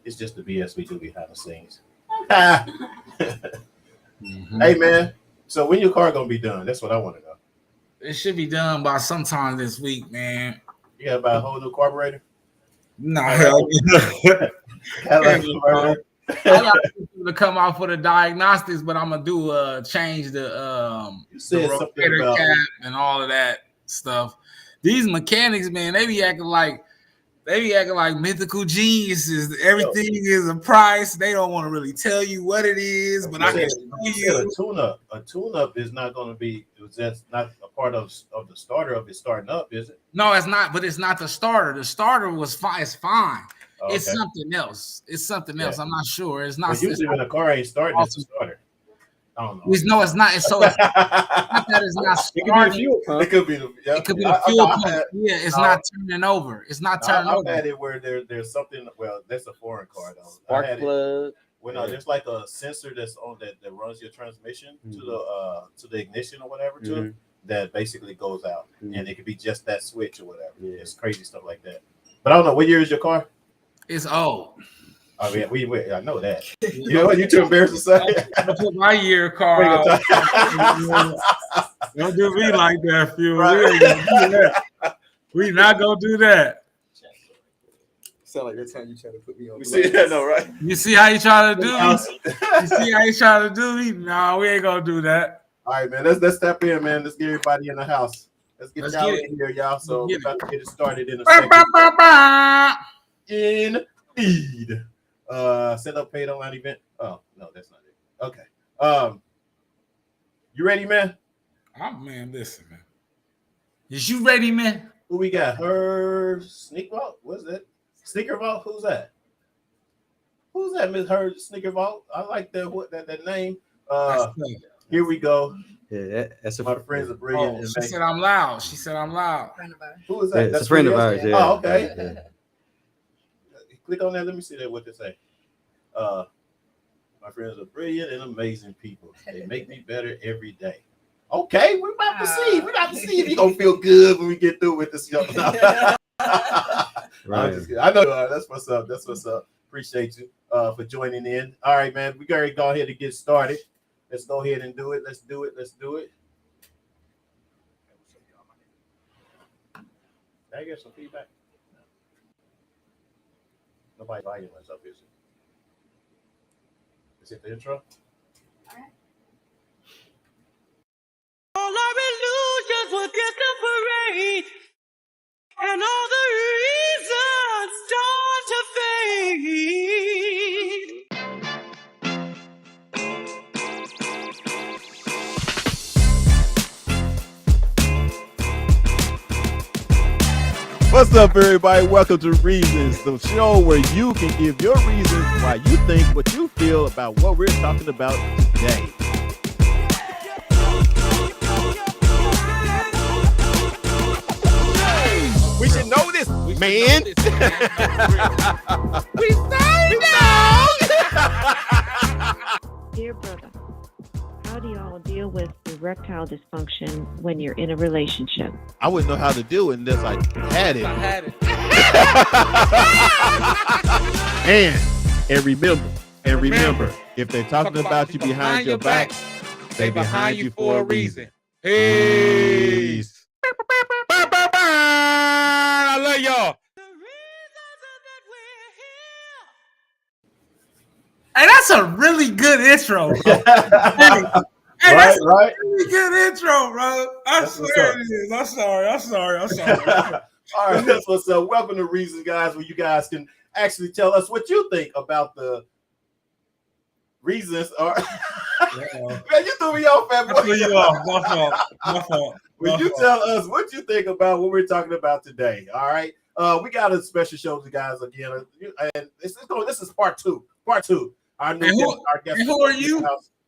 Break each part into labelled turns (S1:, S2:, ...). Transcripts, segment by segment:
S1: It's just the BS we do behind the scenes. Hey man, so when your car gonna be done? That's what I want to know.
S2: It should be done by sometime this week, man.
S1: You gotta buy a whole new carburetor.
S2: No,
S1: Cadillac converter.
S2: I got to come out for the diagnostics, but I'm gonna do change the
S1: You said something
S2: rotator
S1: about
S2: cap and all of that stuff. These mechanics, man, they be acting like mythical geniuses. Everything is a price. They don't want to really tell you what it is, but I can
S1: you said a tune-up. A tune-up is not going to be. That's not a part of the starter of it starting up, is it?
S2: No, it's not. But it's not the starter. The starter was fine. It's fine.
S1: Oh, okay.
S2: It's something else. It's something else. I'm not sure. It's not.
S1: But usually when a car ain't starting, it's a starter. I don't know.
S2: No, it's not. It's so it's not that it's not starting.
S1: It could be the fuel pump.
S2: It could be the fuel pump. Yeah, it's not turning over. It's not turning over.
S1: I've had it where there's something. Well, that's a foreign car though.
S3: Spark plug.
S1: Well, no, there's like a sensor that's on that runs your transmission to the ignition or whatever to that basically goes out, and it could be just that switch or whatever. Yeah. It's crazy stuff like that. But I don't know, what year is your car?
S2: It's old.
S1: I mean, I know that. You know what? You too embarrassed to say.
S2: I put my year car out. Don't do me like that, Phil. Right. We not gonna do that.
S3: Sound like every time you try to put me on.
S1: You see that, no, right?
S2: You see how you try to do me? You see how you try to do me? No, we ain't gonna do that.
S1: All right, man. Let's step in, man. Let's get everybody in the house. Let's get y'all in here, y'all. So we're about to get it started in a second. Indeed. Set up paid online event. Oh no, that's not it. Okay. You ready, man?
S2: Man, listen, man. Is you ready, man?
S1: Who we got? Her Sneak Vault? What's that? Sneaker Vault? Who's that? Who's that, Miss Her Sneaker Vault? I like that name. Here we go.
S3: Yeah, that's
S1: my friends are brilliant.
S2: Oh, she said I'm loud.
S1: Who is that?
S3: Yeah, that's a friend of ours. Yeah.
S1: Oh, okay. Yeah. Click on that. Let me see that. What they say. My friends are brilliant and amazing people. They make me better every day. Okay, we're about to see. We're about to see if you're gonna feel good when we get through with this. Right. I know that's what's up. That's what's up. Appreciate you for joining in. All right, man. We gotta go ahead and get started. Let's go ahead and do it. Let's do it. Did I get some feedback? Nobody volume is up, is it? Is it the intro?
S4: All our illusions will disappear, and all the reasons start to fade.
S1: What's up, everybody? Welcome to Reasons, the show where you can give your reasons why you think what you feel about what we're talking about today. We should know this, man. We say no.
S5: Dear brother, how do y'all deal with erectile dysfunction when you're in a relationship?
S1: I wouldn't know how to do it unless I had it. And remember, if they're talking about you behind your back, they behind you for a reason. Peace. I love y'all.
S2: Hey, that's a really good intro, bro. Hey, that's a really good intro, bro. I swear it is. I'm sorry.
S1: All right, that's what's up. Welcome to Reasons, guys, where you guys can actually tell us what you think about the reasons. Man, you threw me off, fat boy.
S2: My fault.
S1: Will you tell us what you think about what we're talking about today? All right. We got a special show to you guys again, and this is part two. Our guest.
S2: And who are you?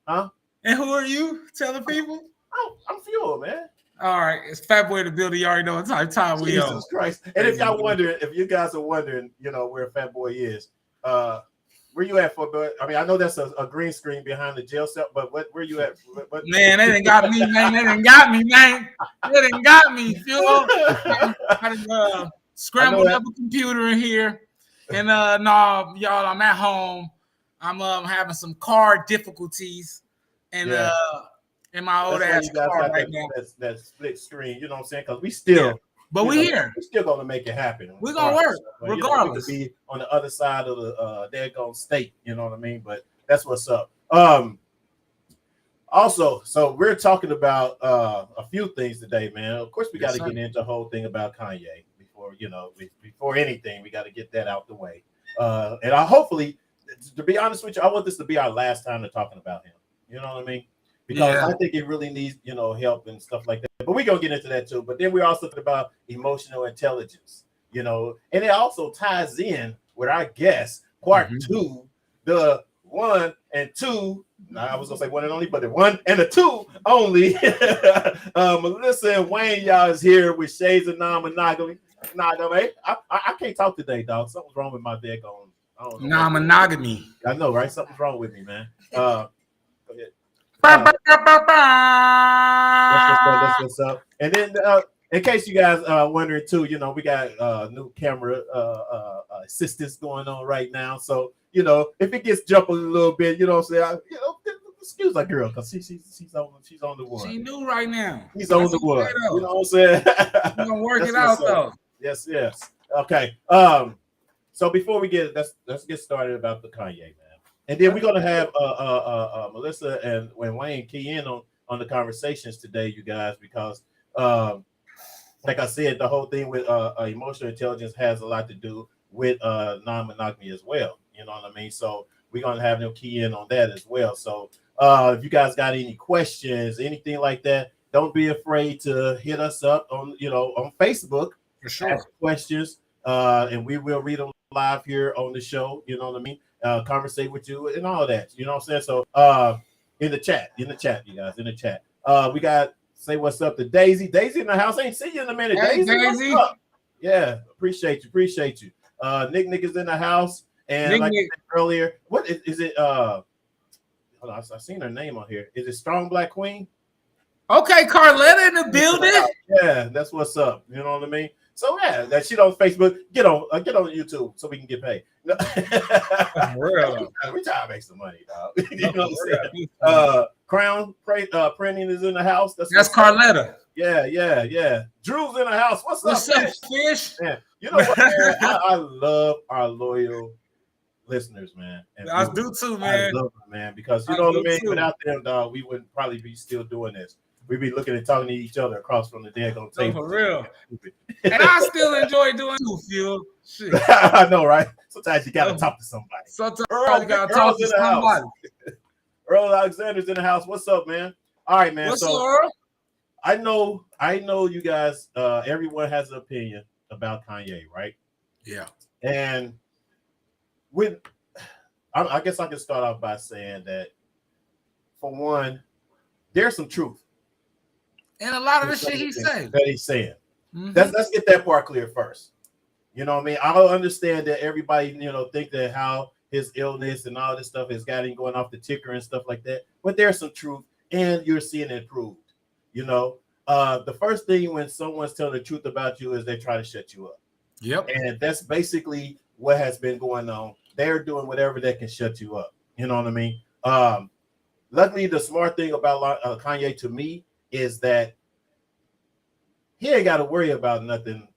S1: Huh?
S2: And who are you? Tell the people.
S1: Oh, I'm Fuel, man.
S2: All right, it's Fat Boy the Builder. You already know what time we on.
S1: Jesus Christ! And if y'all wondering, if you guys are wondering, where Fat Boy is, where you at, for? I mean, I know that's a green screen behind the jail cell, but where you at?
S2: Man, they done got me, man. They done got me, Fuel. I done scrambled up a computer in here. And no, y'all, I'm at home. I'm having some car difficulties, and
S1: Yeah.
S2: in my old
S1: That's why
S2: ass
S1: you guys
S2: car
S1: got
S2: right
S1: that,
S2: now.
S1: that split screen. You know what I'm saying? Because we still,
S2: Yeah. But
S1: you
S2: we
S1: know,
S2: here.
S1: we're still gonna make it happen.
S2: We're gonna work
S1: But, you know,
S2: regardless.
S1: we could be on the other side of the daggone state. You know what I mean? But that's what's up. Also, so we're talking about a few things today, man. Of course, we got
S2: Yes,
S1: to
S2: sir.
S1: get into the whole thing about Kanye before anything. We got to get that out the way. And I hopefully, to be honest with you, I want this to be our last time to talking about him. You know what I mean? Because I think it really needs, help and stuff like that. But we're gonna get into that too. But then we're also talking about emotional intelligence, and it also ties in with our guest, part 2, the 1 and 2. I was gonna say 1 and only, but the 1 and the 2 only. Melissa and Wayne, y'all is here with Shades of Non-Monogamy. I can't talk today, dog. Something's wrong with my daggone.
S2: Non-monogamy.
S1: I know, right? Something's wrong with me, man. Go ahead. That's what's up. And then, in case you guys wondering too, we got new camera assistance going on right now. So if it gets jumping a little bit, you know what I'm saying? Excuse that girl, because she's on the one.
S2: She new right now.
S1: He's on the one. You know what I'm saying?
S2: We're gonna work it out though.
S1: Yes. Okay. So before we let's get started about the Kanye, man. And then we're gonna have Melissa and Wayne key in on the conversations today, you guys, because like I said, the whole thing with emotional intelligence has a lot to do with non-monogamy as well. You know what I mean? So we're gonna have them key in on that as well. So if you guys got any questions, anything like that, don't be afraid to hit us up on on Facebook.
S2: For sure.
S1: Ask questions, and we will read them live here on the show. You know what I mean? Conversate with you and all that. You know what I'm saying? So in the chat, you guys, in the chat. We got say what's up to Daisy. Daisy in the house. Ain't seen you in a minute.
S2: Hey,
S1: Daisy. What's up? Yeah, appreciate you. Nick is in the house. And
S2: Nick,
S1: like I said earlier, what is it? Hold on, I seen her name on here. Is it Strong Black Queen?
S2: Okay, Carletta in the building.
S1: Yeah, that's what's up. You know what I mean? So yeah, that shit on Facebook. Get on YouTube so we can get paid.
S2: Real.
S1: We try to make some money, dog. You know what I'm saying? Crown Printing is in the house.
S2: That's Carletta.
S1: Yeah. Drew's in the house. What's up,
S2: Fish?
S1: Man, you know what, man? I love our loyal listeners, man. And
S2: I do too, man.
S1: I love them, man, because you know what I mean. Without them, dog, we wouldn't probably be still doing this. We'd be looking and talking to each other across from the daggone table.
S2: For real. And I still enjoy doing too, Phil. Shit.
S1: I know, right? Sometimes you gotta talk to somebody.
S2: Sometimes you gotta talk to somebody.
S1: Earl Alexander's in the house. What's up, man? All right, man.
S2: What's up, Earl?
S1: I know you guys, everyone has an opinion about Kanye, right?
S2: Yeah.
S1: And I guess I can start off by saying that, for one, there's some truth.
S2: And a lot of the shit he's saying.
S1: Mm-hmm. Let's get that part clear first. You know what I mean? I don't understand that everybody, think that how his illness and all this stuff has got him going off the ticker and stuff like that. But there's some truth, and you're seeing it proved. The first thing when someone's telling the truth about you is they try to shut you up.
S2: Yep.
S1: And that's basically what has been going on. They're doing whatever they can shut you up. You know what I mean? Luckily, the smart thing about Kanye to me is that he ain't got to worry about nothing,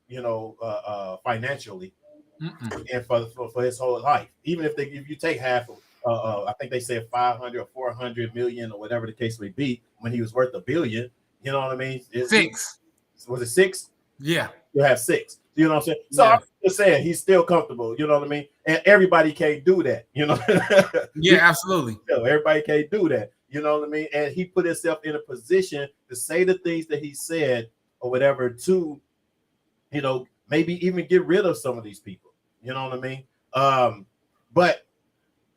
S1: financially, and for his whole life. Even if you take half of, I think they said 500 or 400 million or whatever the case may be, when he was worth $1 billion. You know what I mean?
S2: Six.
S1: Was it 6?
S2: Yeah.
S1: You have 6. You know what I'm saying? So
S2: yeah.
S1: I'm just saying he's still comfortable. You know what I mean? And everybody can't do that.
S2: Yeah, absolutely.
S1: Everybody can't do that. You know what I mean? And he put himself in a position to say the things that he said or whatever to, maybe even get rid of some of these people. You know what I mean? But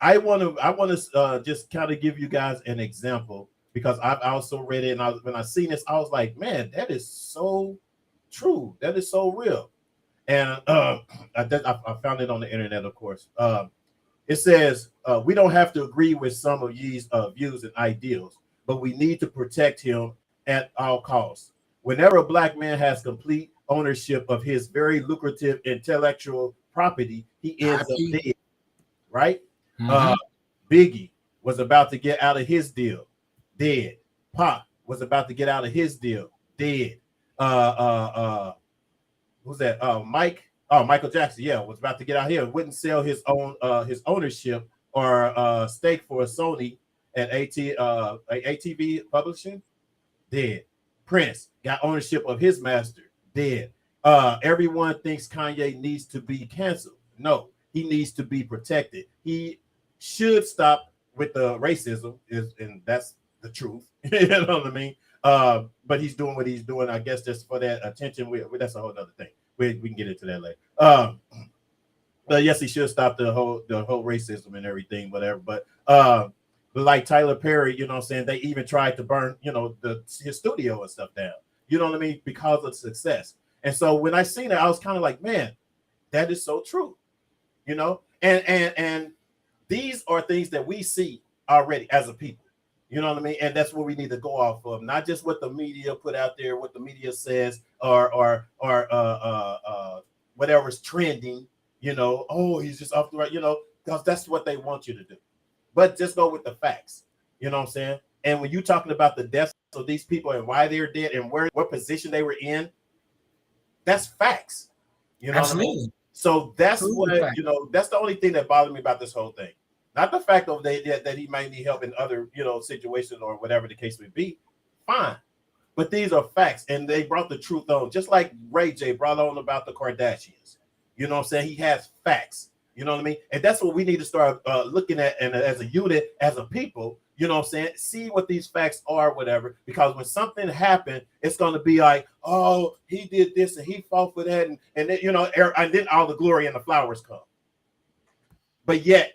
S1: I want to just kind of give you guys an example, because I've also read it, and when I seen this, I was like, man, that is so true. That is so real. And I found it on the internet, of course. It says, we don't have to agree with some of these views and ideals, but we need to protect him at all costs. Whenever a Black man has complete ownership of his very lucrative intellectual property, he ends up
S2: IP.
S1: dead, right?
S2: Mhm.
S1: Biggie was about to get out of his deal, dead. Pac was about to get out of his deal, dead. Who's that? Michael Jackson, yeah, was about to get out here, wouldn't sell his ownership or stake for Sony at ATV Publishing, dead. Prince got ownership of his master, dead. Everyone thinks Kanye needs to be canceled. No, he needs to be protected. He should stop with the racism, and that's the truth. You know what I mean? But he's doing what he's doing, I guess, just for that attention. That's a whole other thing. We can get into that later. But yes, he should stop the whole racism and everything, whatever. But like Tyler Perry, you know what I'm saying, they even tried to burn, his studio and stuff down. You know what I mean? Because of success. And so when I seen it, I was kind of like, man, that is so true. You know, and these are things that we see already as a people. You know what I mean? And that's what we need to go off of, not just what the media put out there, what the media says, or whatever's trending. You know, oh, he's just off the right. You know, because that's what they want you to do. But just go with the facts. You know what I'm saying? And when you're talking about the deaths of these people and why they're dead and what position they were in, that's facts. You know
S2: Absolutely.
S1: what I mean? So that's
S2: Absolutely.
S1: what that's the only thing that bothered me about this whole thing. Not the fact of that he might need help in other situations or whatever the case may be. Fine. But these are facts, and they brought the truth on, just like Ray J brought on about the Kardashians. You know what I'm saying? He has facts. You know what I mean? And that's what we need to start looking at, and as a unit, as a people, you know what I'm saying? See what these facts are, whatever. Because when something happened, it's going to be like, oh, he did this and he fought for that, and then, and then all the glory and the flowers come. But yet,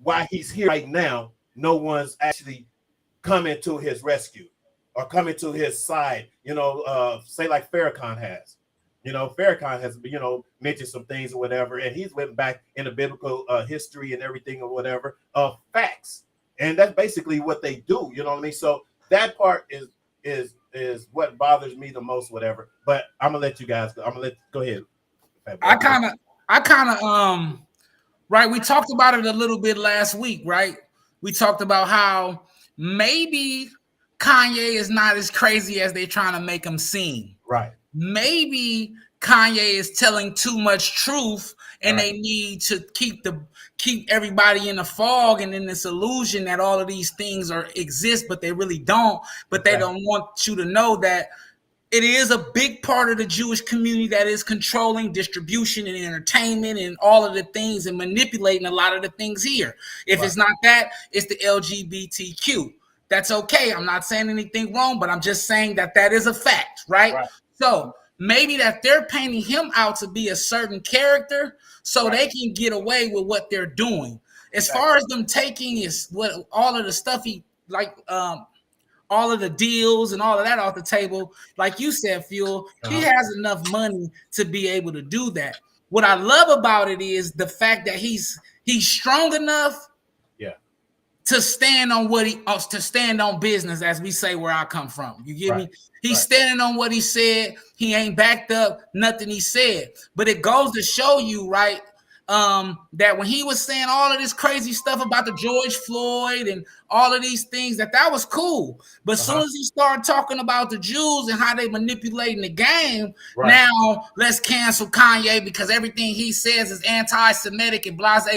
S1: while he's here right now, no one's actually coming to his rescue or coming to his side. Say like Farrakhan has. Farrakhan has, mentioned some things or whatever, and he's went back in the biblical history and everything or whatever of facts, and that's basically what they do. You know what I mean? So that part is what bothers me the most, whatever. But I'm gonna let you guys go. Go ahead.
S2: I kind of right. We talked about it a little bit last week, right? We talked about how maybe Kanye is not as crazy as they're trying to make him seem.
S1: Right.
S2: Maybe Kanye is telling too much truth, and they need to keep everybody in the fog and in this illusion that all of these things exist, but they really don't. But they don't want you to know that it is a big part of the Jewish community that is controlling distribution and entertainment and all of the things and manipulating a lot of the things here. If it's not that, it's the LGBTQ. That's okay. I'm not saying anything wrong, but I'm just saying that is a fact, right? So maybe that they're painting him out to be a certain character so they can get away with what they're doing. As far as them taking what all of the stuff all of the deals and all of that off the table, like you said, Fuel, he has enough money to be able to do that. What I love about it is the fact that he's strong enough to stand on to stand on business, as we say where I come from. You get me? He's standing on what he said. He ain't backed up nothing he said. But it goes to show you, right, that when he was saying all of this crazy stuff about the George Floyd and all of these things, that was cool. But as soon as he started talking about the Jews and how they manipulating the game, now let's cancel Kanye because everything he says is anti-Semitic and blase.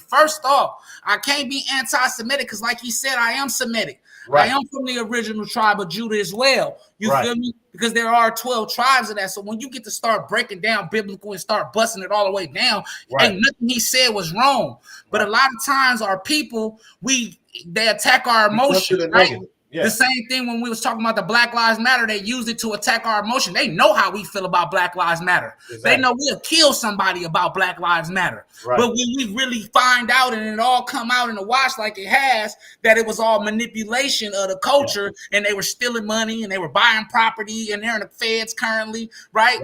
S2: First off, I can't be anti-Semitic because, like he said, I am Semitic. I am from the original tribe of Judah as well. You feel me? Because there are 12 tribes of that. So when you get to start breaking down biblical and start busting it all the way down, ain't nothing he said was wrong. But a lot of times our people, they attack our emotions, right? The same thing when we was talking about the Black Lives Matter, they used it to attack our emotion. They know how we feel about Black Lives Matter. They know we'll kill somebody about Black Lives Matter. But when we really find out and it all come out in the wash like it has, that it was all manipulation of the culture and they were stealing money and they were buying property and they're in the feds currently, right?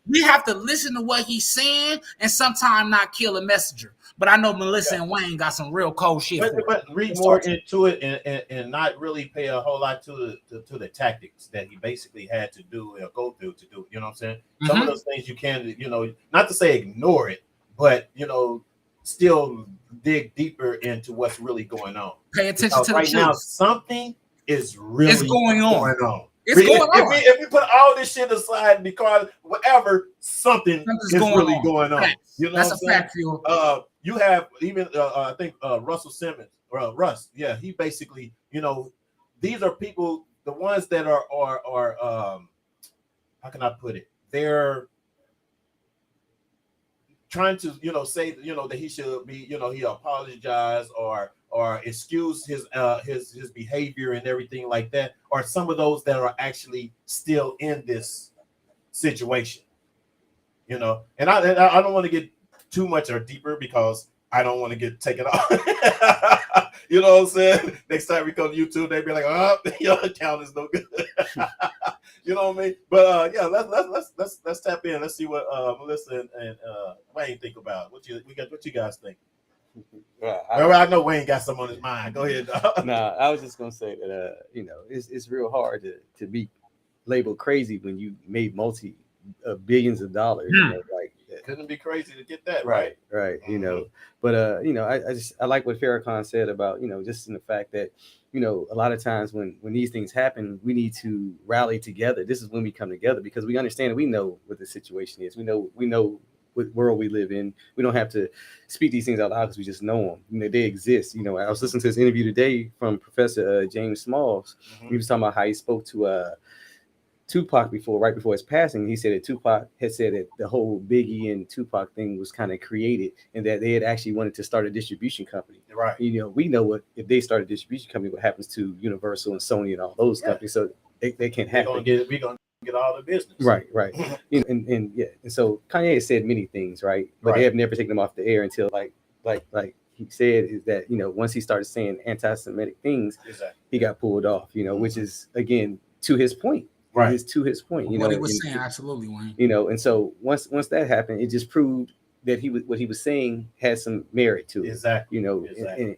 S2: We have to listen to what he's saying and sometimes not kill a messenger. But I know Melissa and Wayne got some real cold shit.
S1: But read more into it and not really pay a whole lot to the tactics that he basically had to do or go through to do. You know what I'm saying? Some of those things you can, not to say ignore it, but still dig deeper into what's really going on.
S2: Pay attention to the
S1: right now,
S2: truth.
S1: something is really
S2: It's going on. It's
S1: if,
S2: going on.
S1: If we put all this shit aside because whatever, something
S2: Something's
S1: is
S2: going
S1: really
S2: on.
S1: going on.
S2: Facts.
S1: You know
S2: That's
S1: what
S2: a
S1: I'm saying?
S2: fact, Phil.
S1: You have even I think Russell Simmons or Russ. Yeah, he basically, these are people, the ones that are how can I put it? They're trying to, say, that he should be, he apologize or excuse his behavior and everything like that, or some of those that are actually still in this situation, and I don't want to get too much or deeper because I don't want to get taken off. You know what I'm saying? Next time we come to YouTube, they be like, "Oh, your account is no good." You know what I mean? But yeah, let's tap in. Let's see what Melissa and Wayne think about. What you guys think? I know Wayne got some on his mind. Go ahead.
S3: Nah, I was just gonna say that it's real hard to be labeled crazy when you made billions of dollars.
S1: Couldn't be crazy to get that
S3: right. But I like what Farrakhan said about just in the fact that a lot of times when these things happen, we need to rally together. This is when we come together because we understand, we know what the situation is. We know what world we live in. We don't have to speak these things out loud because we just know them. They exist. I was listening to this interview today from Professor James Smalls. He was talking about how he spoke to Tupac right before his passing. He said that Tupac had said that the whole Biggie and Tupac thing was kind of created and that they had actually wanted to start a distribution company.
S1: Right.
S3: We know if they start a distribution company, what happens to Universal and Sony and all those companies. So they can't happen.
S1: We're gonna get all the business.
S3: Right. And so Kanye said many things, right? But they have never taken them off the air until like he said is that once he started saying anti-Semitic things, he got pulled off. Which is again to his point.
S1: Right.
S3: It's to his point.
S2: What he was saying, absolutely, Wayne.
S3: And so once that happened, it just proved that what he was saying had some merit to it.
S1: Exactly.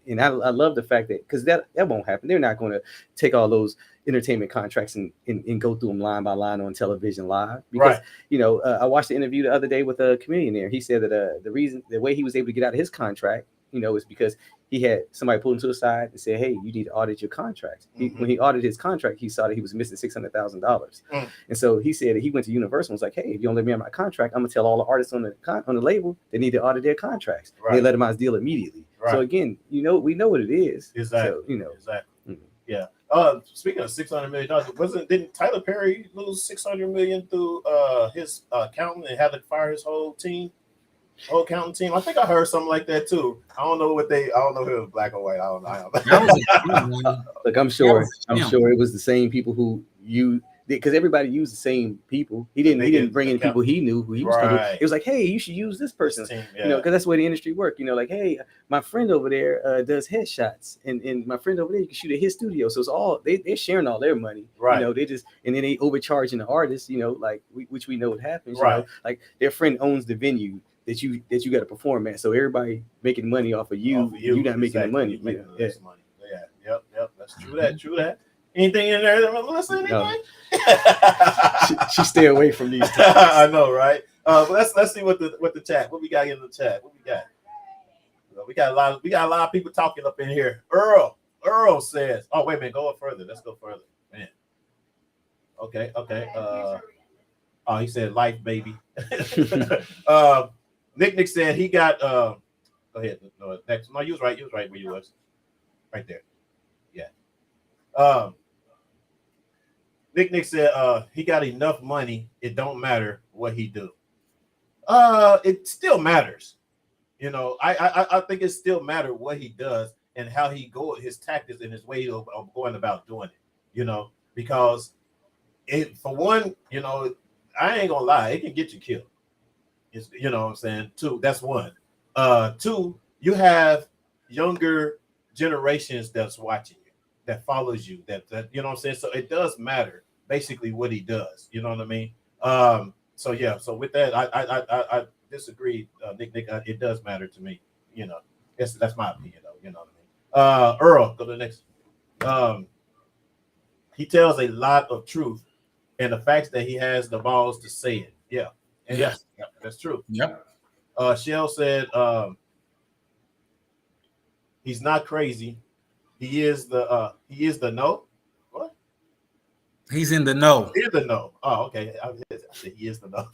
S3: And I love the fact that because that won't happen. They're not going to take all those entertainment contracts and go through them line by line on television live. Because I watched the interview the other day with a comedian there. He said that the way he was able to get out of his contract, is because he had somebody pull him to the side and say, "Hey, you need to audit your contracts." When he audited his contract, he saw that he was missing $600,000. And so he said that he went to Universal and was like, "Hey, if you don't let me on my contract, I'm gonna tell all the artists on the label they need to audit their contracts." Right. They let him out his deal immediately. Right. So again, we know what it is.
S1: Exactly.
S3: So,
S1: exactly. Yeah. Speaking of $600 million, didn't Tyler Perry lose $600 million through his accountant and had to fire his whole accounting team? I think I heard something like that too. I don't know if it was black or white. I don't know.
S3: Look, I'm sure it was the same people who because everybody used the same people. He didn't bring in people he knew who he was coming. It was like, hey, you should use this person. Because that's the way the industry worked. Like, hey, my friend over there does headshots, and my friend over there you can shoot at his studio. So it's all they're sharing all their money. Right. They just and then they overcharging the artists. Which we know what happens. Right. Like their friend owns the venue that you got to perform at. So everybody making money off of you. You're not making the money.
S1: Money. Yeah. Yep. That's true. True that. Anything in there, Melissa? Anything? No.
S3: she stay away from these.
S1: I know, right? Let's see what the chat. What we got in the chat? What we got? We got a lot of people talking up in here. Earl says, "Oh wait a minute, go up further. Let's go further, man." Okay. He said, "Life, baby." Nick said he got. Go ahead. No, next. No, you was right. Where you was. Right there. Yeah. Nick said he got enough money. It don't matter what he do. It still matters. I think it still matters what he does and how he his tactics and his way of going about doing it. Because for one, I ain't gonna lie, it can get you killed. It's, what I'm saying? Two, that's one. Two, you have younger generations that's watching you, that follows you, that you know what I'm saying? So it does matter basically what he does. You know what I mean? So with that, I disagree, Nick. It does matter to me. That's my opinion though. You know what I mean? Earl, go to the next. He tells a lot of truth, and the fact that he has the balls to say it. Yeah. And yes, that's true.
S2: Yep.
S1: Shell said he's not crazy. He is the no. What?
S2: He's in the know.
S1: He is the no. Oh, okay. I said he is the no.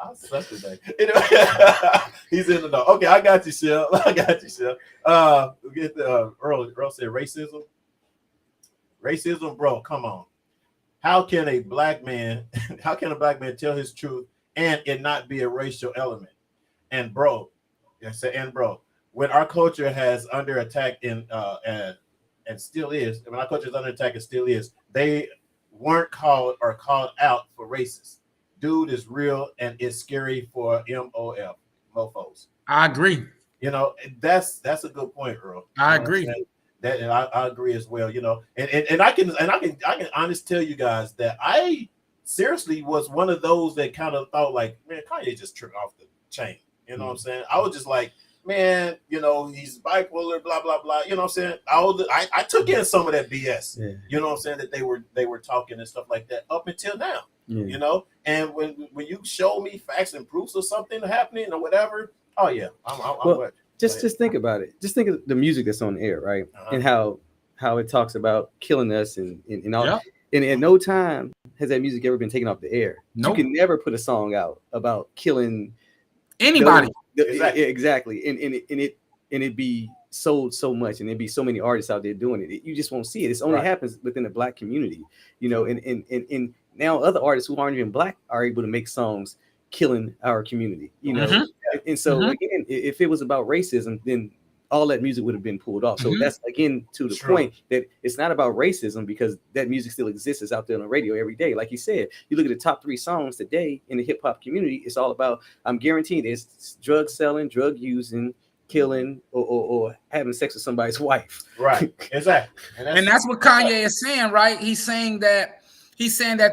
S1: I suck today. Anyway, he's in the no. Okay, I got you, Shell. I got you, Shell. We get the Earl said racism. Racism, bro. Come on. How can a black man tell his truth and it not be a racial element? And bro, when our culture has under attack and still is, when our culture is under attack and still is, they weren't called out for racist. Dude is real and it's scary for mofos.
S2: I agree.
S1: You know, that's a good point, Earl.
S2: I agree.
S1: That and I agree as well. You know, and I can honestly tell you guys that I seriously was one of those that kind of thought like, man, Kanye just tripped off the chain. You know what I'm saying? I was just like, man, you know, he's bipolar, blah blah blah. You know what I'm saying? I took in some of that BS. Yeah. You know what I'm saying, that they were talking and stuff like that up until now. Yeah. You know, and when you show me facts and proofs of something happening or whatever, oh yeah, I'm
S3: just think about it. Just think of the music that's on the air, right? And how it talks about killing us and all. Yeah. And at no time has that music ever been taken off the air. Nope. You can never put a song out about killing
S2: anybody.
S3: Exactly. And it be sold so much, and there'd be so many artists out there doing it. You just won't see it. It only happens within the black community, you know. And now other artists who aren't even black are able to make songs killing our community, you know. Mm-hmm. And so again, if it was about racism, then all that music would have been pulled off. So that's again to the point that it's not about racism, because that music still exists. It's out there on the radio every day. Like you said, you look at the top 3 songs today in the hip hop community, it's all about, I'm guaranteed it's drug selling, drug using, killing, or having sex with somebody's wife.
S1: Right. Exactly.
S2: And that's what Kanye is saying, right? He's saying that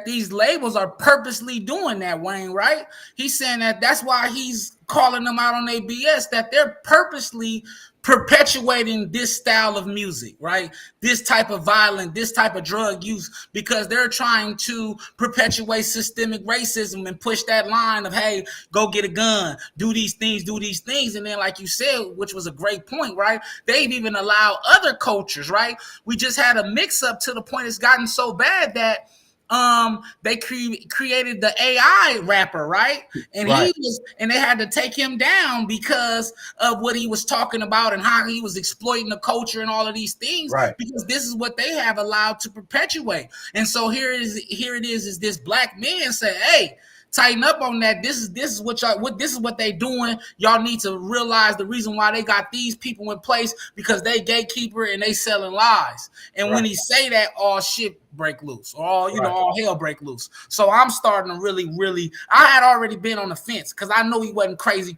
S2: these labels are purposely doing that, Wayne, right? He's saying that's why he's calling them out on their BS, that they're purposely perpetuating this style of music, right? This type of violence, this type of drug use, because they're trying to perpetuate systemic racism and push that line of, hey, go get a gun, do these things. And then, like you said, which was a great point, right? They've even allowed other cultures, right? We just had a mix up to the point it's gotten so bad that they created the AI rapper, right? And they had to take him down because of what he was talking about and how he was exploiting the culture and all of these things, right? Because this is what they have allowed to perpetuate. And so here it is this black man say, hey, tighten up on that. This is what they doing. Y'all need to realize the reason why they got these people in place, because they gatekeeper and they selling lies. And when he say that, all shit break loose, or all hell break loose. So I'm starting to really, I had already been on the fence because I know he wasn't crazy.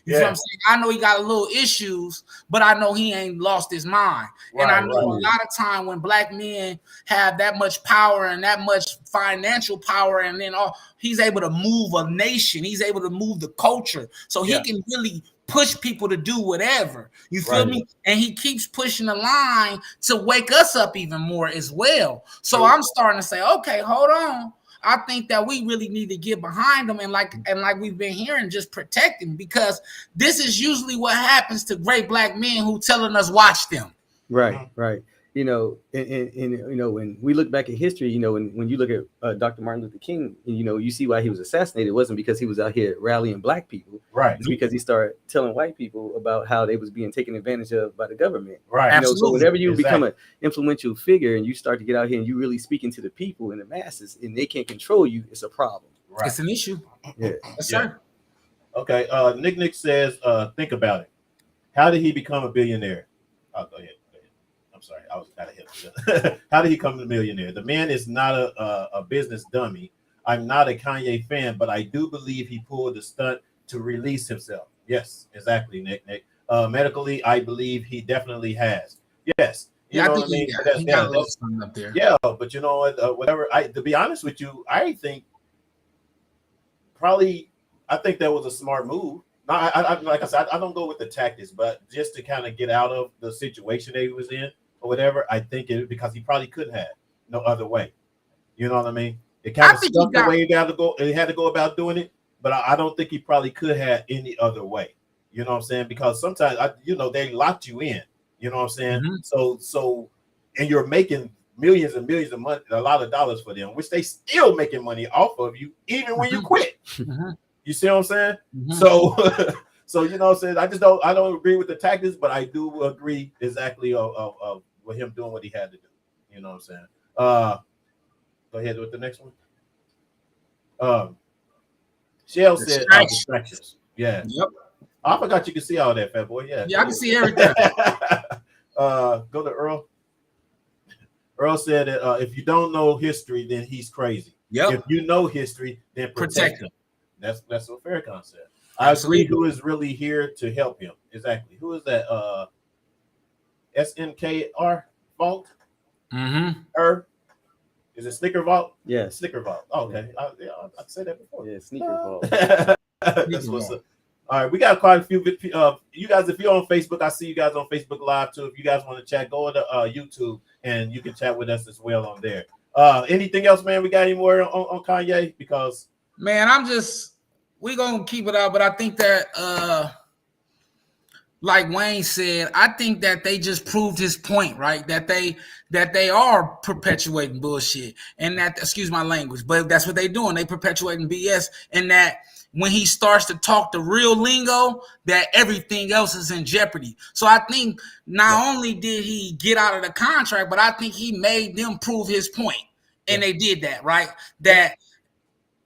S2: You know what I'm saying? I know he got a little issues, but I know he ain't lost his mind. And I know a lot of time when black men have that much power and that much financial power, and then he's able to move a nation. He's able to move the culture. So he can really push people to do whatever. You feel me? And he keeps pushing the line to wake us up even more as well. So I'm starting to say, okay, hold on. I think that we really need to get behind them and like we've been hearing, just protect them, because this is usually what happens to great black men who telling us watch them.
S3: Right. You know, and you know, when we look back at history, you know, when you look at Dr. Martin Luther King, you know, you see why he was assassinated. It wasn't because he was out here rallying black people. Right. It's because he started telling white people about how they was being taken advantage of by the government. Right. You know, so whenever you become an influential figure and you start to get out here and you really speaking to the people and the masses and they can't control you, it's a problem.
S2: Right. It's an issue.
S3: Yeah.
S2: Yes, sir.
S1: Okay. Nick says, think about it. How did he become a billionaire? Oh, go ahead. Sorry, I was out of him. How did he come to millionaire? The man is not a business dummy. I'm not a Kanye fan, but I do believe he pulled the stunt to release himself. Yes, exactly, Nick. Medically, I believe he definitely has. Yes. You know what I mean? He got a little something up there. Yeah, but you know what? Whatever. To be honest with you, I think that was a smart move. Now, like I said, I don't go with the tactics, but just to kind of get out of the situation that he was in, or whatever, I think because he probably couldn't have no other way. You know what I mean? It kind of stuck the way he had to go about doing it, but I don't think he probably could have any other way. You know what I'm saying? Because sometimes they locked you in. You know what I'm saying? So and you're making millions and millions of money, a lot of dollars for them, which they still making money off of you, even when you quit. You see what I'm saying? So so you know what I'm saying? I don't agree with the tactics, but I do agree exactly of with him doing what he had to do. You know what I'm saying? Go ahead with the next one. Shell said distractions. Yeah.
S2: Yep.
S1: I forgot you can see all that, fat boy. Yeah.
S2: Yeah, I can see everything.
S1: Go to Earl. Earl said that if you don't know history, then he's crazy.
S2: Yep.
S1: If you know history, then protect him. That's what Farrakhan said.
S2: Absolutely.
S1: I agree. Who is really here to help him? Exactly. Who is that? SNKR Vault. Her. Is it Snicker Vault?
S3: Yeah.
S1: Snicker Vault. Oh, okay. I said that before.
S3: Yeah, Sneaker Vault.
S1: That's what's up. All right, we got quite a few. You guys, if you're on Facebook, I see you guys on Facebook Live too. If you guys want to chat, go to YouTube and you can chat with us as well on there. Anything else, man? We got any more on Kanye? Because
S2: man, we're gonna keep it out, but I think that like Wayne said, I think that they just proved his point, right? That they are perpetuating bullshit, and that, excuse my language, but that's what they're doing. They perpetuating BS, and that when he starts to talk the real lingo, that everything else is in jeopardy. So I think not only did he get out of the contract, but I think he made them prove his point, and they did that, right? That.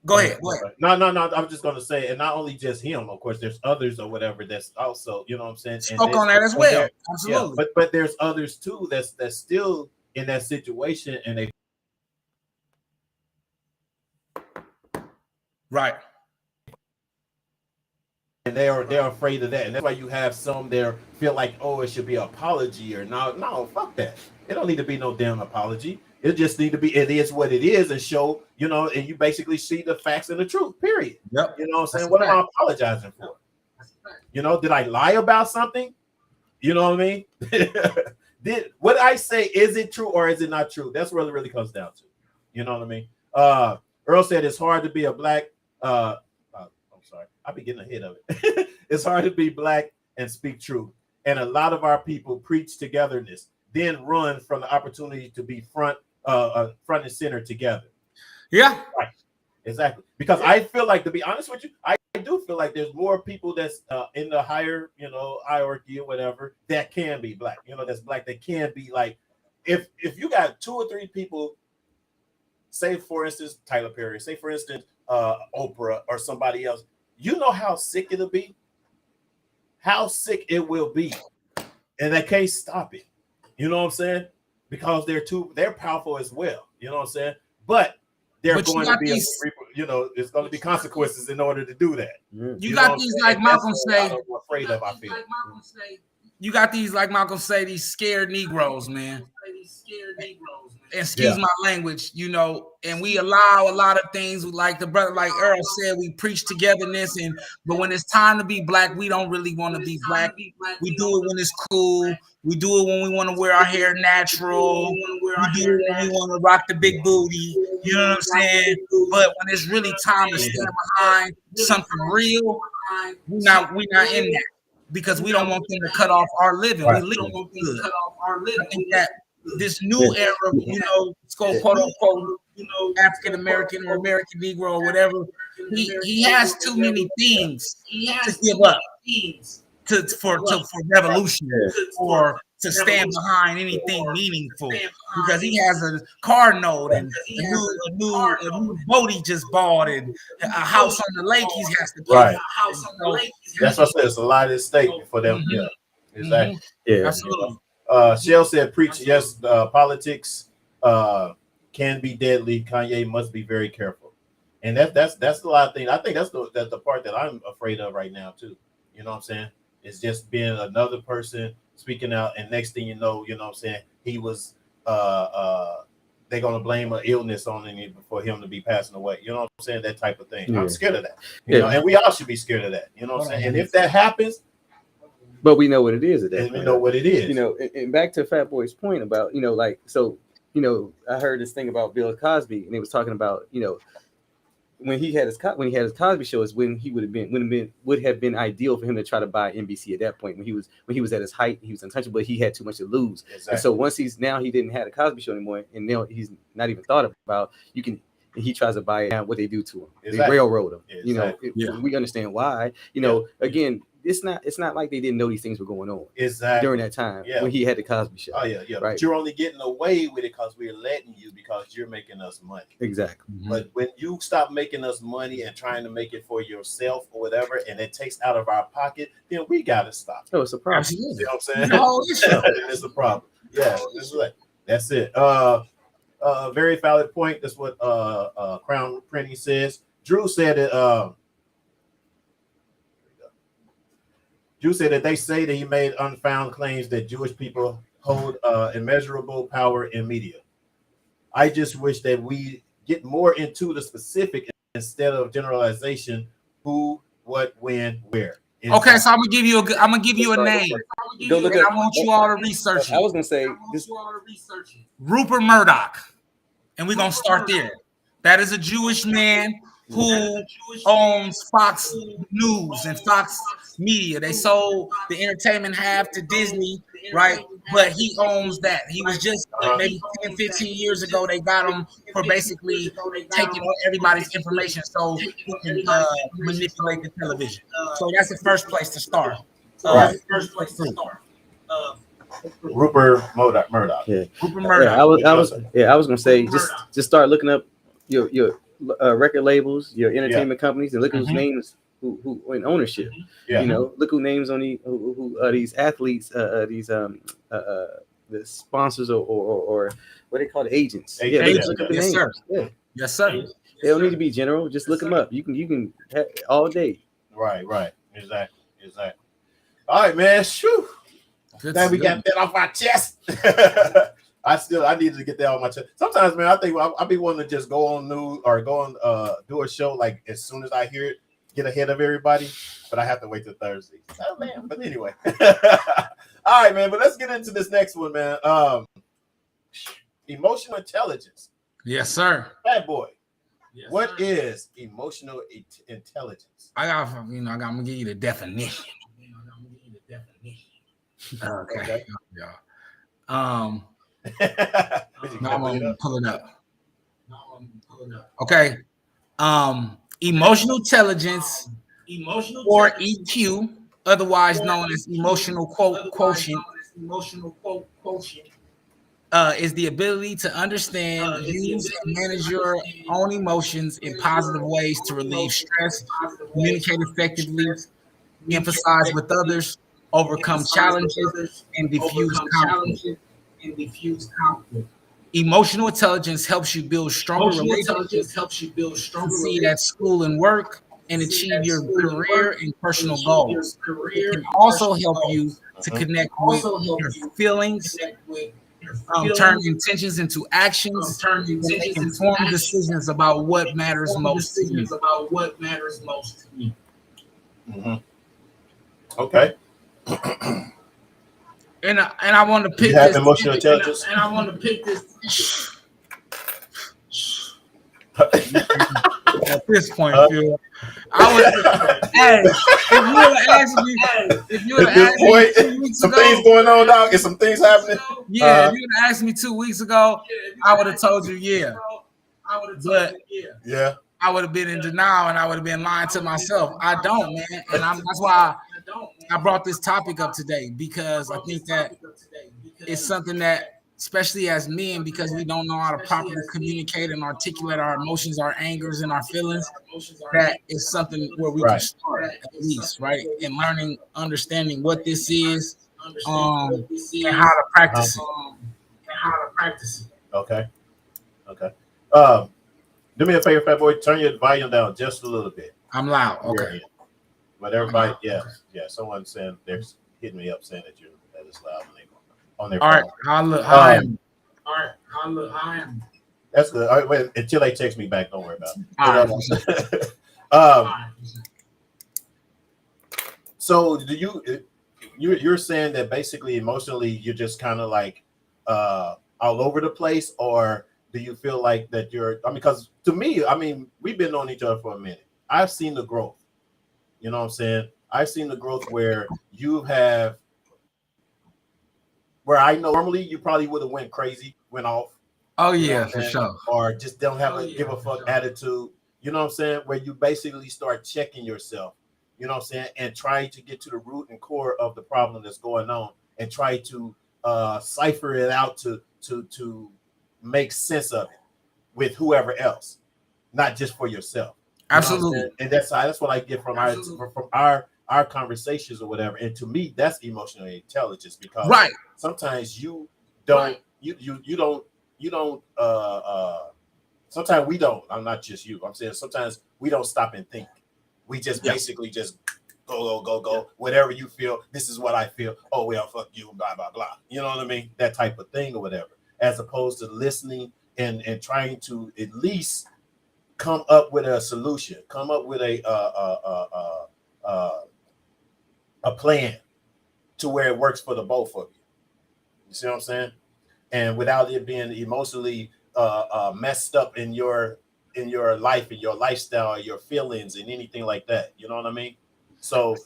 S2: Go ahead.
S1: No. I was just going to say, and not only just him, of course, there's others or whatever that's also, you know what I'm saying?
S2: Spoke on that as well. Absolutely.
S1: Yeah, but there's others too that's still in that situation, and they
S2: right.
S1: And they're afraid of that, and that's why you have some there feel like, oh, it should be an apology or no, fuck that. It don't need to be no damn apology. It just need to be, it is what it is, and show, and you basically see the facts and the truth, period.
S2: Yep.
S1: You know what I'm saying? What am I apologizing for? Did I lie about something? You know what I mean? Did what I say, is it true or is it not true? That's what it really comes down to. You know what I mean? Earl said it's hard to be a black, I'm sorry, I'll be getting ahead of it. It's hard to be black and speak truth. And a lot of our people preach togetherness, then run from the opportunity to be front and center together.
S2: Yeah,
S1: right, exactly. Because I feel like, to be honest with you, I do feel like there's more people that's in the higher, hierarchy or whatever that can be black. That's black. That can be like, if you got 2 or 3 people, say for instance Tyler Perry, say for instance Oprah or somebody else, how sick it'll be, how sick it will be, and they can't stop it. You know what I'm saying? Because they're powerful as well. You know what I'm saying? But going to be, there's going to be consequences in order to do that.
S2: You got these, like Malcolm say,
S1: I'm afraid of, I feel.
S2: You got these, like Malcolm say, these scared Negroes, man. Excuse my language, and we allow a lot of things, like the brother, like Earl said, we preach togetherness, but when it's time to be black, we don't really want to be black. We do it when it's cool. We do it when we want to wear our hair natural. We do it when we want to rock the big booty. You know what I'm saying? But when it's really time to stand behind something real, we're not in that, because we don't want them to cut off our living.
S1: Right.
S2: We live good. I think that this new era, it's called quote unquote, African American or American Negro or whatever, he has too many things to give up for revolution or to stand behind anything meaningful, because he has a car note and a new boat he just bought and a house on the lake he has to pay.
S1: Right. That's what I said. It's a lot at stake for them. Mm-hmm. Yeah, exactly.
S3: Yeah,
S2: absolutely.
S1: Shell said, "Preach, yes. Politics can be deadly. Kanye must be very careful." And that's a lot of things. I think that's the part that I'm afraid of right now too. You know what I'm saying? It's just being another person speaking out, and next thing you know what I'm saying, he was they're gonna blame an illness on him for him to be passing away. You know what I'm saying? That type of thing. Yeah. I'm scared of that. You know, and we all should be scared of that. You know what I'm saying? And if that happens.
S3: But we know what it is.
S1: We know what it is.
S3: And back to Fat Boy's point about, I heard this thing about Bill Cosby, and he was talking about, when he had his Cosby Show is when he would have been ideal for him to try to buy NBC at that point when he was at his height. He was untouchable, but he had too much to lose.
S1: Exactly.
S3: And so once he didn't have the Cosby Show anymore, and now he's not even thought about. He tries to buy it now. What they do to him,
S1: Exactly.
S3: They railroad him.
S1: Exactly.
S3: We understand why. Again, it's not like they didn't know these things were going on during that time when he had the Cosby Show.
S1: Oh yeah.
S3: Right.
S1: But you're only getting away with it because we're letting you because you're making us money.
S3: Exactly.
S1: But when you stop making us money and trying to make it for yourself or whatever, and it takes out of our pocket, then we gotta stop.
S3: Oh, it's a problem.
S2: Absolutely.
S1: You know what I'm saying?
S2: No, it's
S1: It's a problem. Yeah, that's it. Very valid point. That's what Crown Printing says. Drew said that they say that he made unfound claims that Jewish people hold immeasurable power in media. I just wish that we get more into the specific instead of generalization. Who, what, when, where.
S2: Okay, so I'm gonna give you a name.
S3: Go look
S2: And
S3: up-
S2: I want you all to research
S3: I
S2: it.
S3: was gonna say this.
S2: Rupert Murdoch, and we're gonna start there. That is a Jewish man who owns Fox News and Fox Media. They sold the entertainment half to Disney, right? But he owns that. He was just maybe 10, 15 years ago. They got him for basically taking everybody's information so he can manipulate the television. So that's the first place to start.
S1: Right.
S2: First place to start.
S1: Rupert Murdoch.
S3: Yeah.
S2: Rupert Murdoch.
S3: I was gonna say just start looking up your record labels, your entertainment companies, and look whose names who in ownership.
S1: Yeah.
S3: Look who names on these athletes, the sponsors or what they call the agents.
S1: Agents.
S3: Look at the
S2: Yes,
S3: names.
S2: sir.
S3: Yeah.
S2: Yes, sir.
S3: They don't need to be general. Just look them up. You can have all day.
S1: Right. Exactly. All right, man. Shoo. Glad we got that off our chest. I needed to get that off my chest. Sometimes, man, I think I'll be wanting to just go on news or go on do a show like as soon as I hear it, get ahead of everybody. But I have to wait till Thursday. Oh man. But anyway. All right, man. But let's get into this next one, man. Emotional intelligence.
S2: Yes, sir.
S1: Bad boy. Yes, what is emotional intelligence?
S2: I'm gonna give you the definition. Okay. Yeah. I'm gonna pull it up. Okay. Emotional intelligence, or EQ, otherwise known as emotional quotient, is the ability to understand, use, and manage your own emotions in positive ways to relieve stress, communicate effectively, emphasize with others, overcome challenges, and diffuse conflict. Emotional intelligence helps you build stronger relationships, succeed at school and work, and achieve your career and personal goals. It can also help you to connect with your feelings, turn intentions into actions, and make informed decisions about what matters most to you.
S1: Mm-hmm. Okay.
S2: And I want to pick
S1: this. Emotional intelligence.
S2: And I want to pick this. At this point, Phil, I would. Hey, if you would have asked me 2 weeks
S1: some
S2: ago,
S1: things going on, dog. Is some things happening?
S2: Yeah, if you would have asked me 2 weeks ago, I would have told you, yeah. But
S1: yeah,
S2: I would have been in denial and I would have been lying to myself. I don't, man, and that's why I brought this topic up today, because I think that it's something that, especially as men, because we don't know how to properly communicate and articulate our emotions, our angers, and our feelings, that is something where we can start at least, right? And learning, understanding what this is, and how to practice it.
S1: Okay. Do me a favor, fat boy. Turn your volume down just a little bit.
S2: I'm loud. Okay.
S1: But everybody, yeah. Someone's saying they're hitting me up saying that it's loud on their phone.
S2: I am.
S1: That's good. All right, wait until they text me back. Don't worry about it. So do you're saying that basically emotionally you're just kind of like all over the place, or do you feel like that you're? I mean, because to me, I mean, we've been knowing each other for a minute. I've seen the growth. You know what I'm saying? I've seen the growth where you have, where I know normally you probably would have went crazy, went off.
S2: Oh
S1: You know
S2: yeah,
S1: what I'm
S2: for
S1: saying?
S2: sure.
S1: Or just don't have a give a fuck attitude. You know what I'm saying? Where you basically start checking yourself. You know what I'm saying? And trying to get to the root and core of the problem that's going on, and try to cipher it out to make sense of it with whoever else, not just for yourself. You know what I'm
S2: Absolutely.
S1: saying? And that's what I get from our conversations or whatever. And to me, that's emotional intelligence, because
S2: Right.
S1: sometimes you don't you don't sometimes we don't. I'm not just you. I'm saying sometimes we don't stop and think. We just basically just go. Whatever you feel, this is what I feel. Oh well, fuck you, blah blah blah. You know what I mean? That type of thing or whatever. As opposed to listening and trying to at least come up with a solution, come up with a plan to where it works for the both of you. You see what I'm saying? And without it being emotionally messed up in your life, in your lifestyle, your feelings, and anything like that. You know what I mean? So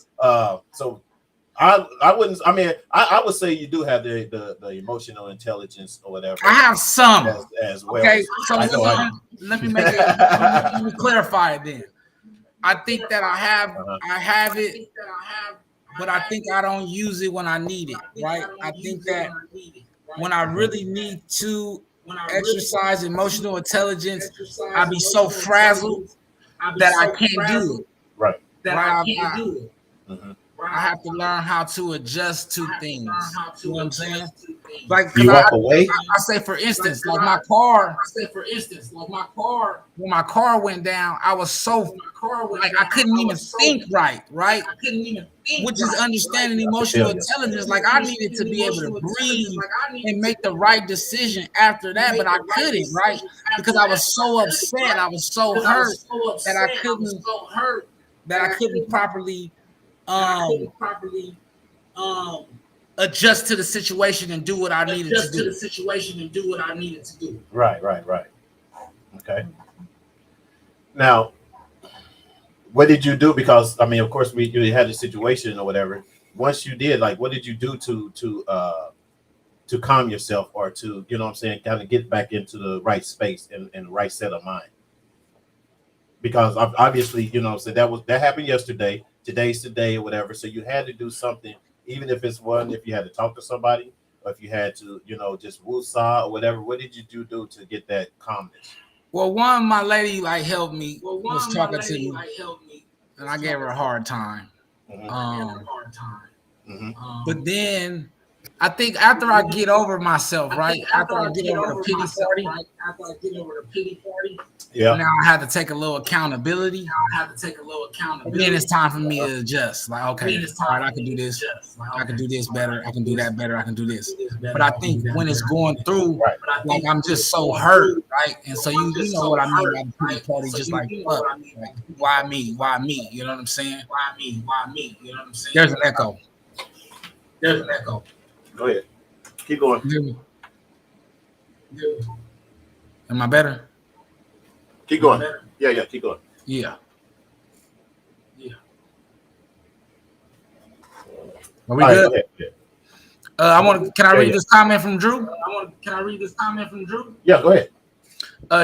S1: I wouldn't. I mean, I would say you do have the emotional intelligence or whatever.
S2: I have some
S1: as well.
S2: Okay, so let me clarify it then. I think that I have it, but I think I don't use it when I need it, right? I think that when I really need to exercise emotional intelligence, I be so frazzled that I can't do it.
S1: Right.
S2: I have to learn how to adjust to things. You know what I'm saying? Like,
S1: you walk away.
S2: I say, for instance, like my car. When my car went down, I was so like I couldn't even think right. Which is understanding emotional intelligence. Like I needed to be able to breathe and make the right decision after that, but I couldn't, right? Because I was so upset, I was so hurt that I couldn't properly adjust to the situation and do what I needed to do.
S1: Right. Okay. Now, what did you do? Because I mean, of course, you had a situation or whatever. Once you did, like, what did you do to calm yourself, or to, you know what I'm saying, kind of get back into the right space and the right set of mind? Because obviously, you know, so that happened yesterday. Today's today or whatever. So you had to do something, even if it's if you had to talk to somebody, or if you had to, you know, just woosah or whatever. What did you do to get that calmness?
S2: Well, my lady helped me, was talking to me, and I gave her a hard time. But then I think after I get over myself, right? After I get over the pity party,
S1: yeah.
S2: Now I have to take a little accountability. And then it's time for me to adjust. Like, okay, all right, I can do this. I can do this better. I can do that better. I can do this. But I think when it's going through, like, I'm just so hurt, right? And so you know what I mean by the pity party, just like, fuck, like, why me? Why me? You know what I'm saying? Why me? You know what I'm saying? There's an echo.
S1: Go ahead. Keep going.
S2: Am I better?
S1: Keep going. Yeah. Keep going.
S2: Yeah. Are we good? Can I read this comment from Drew?
S1: Yeah, go ahead.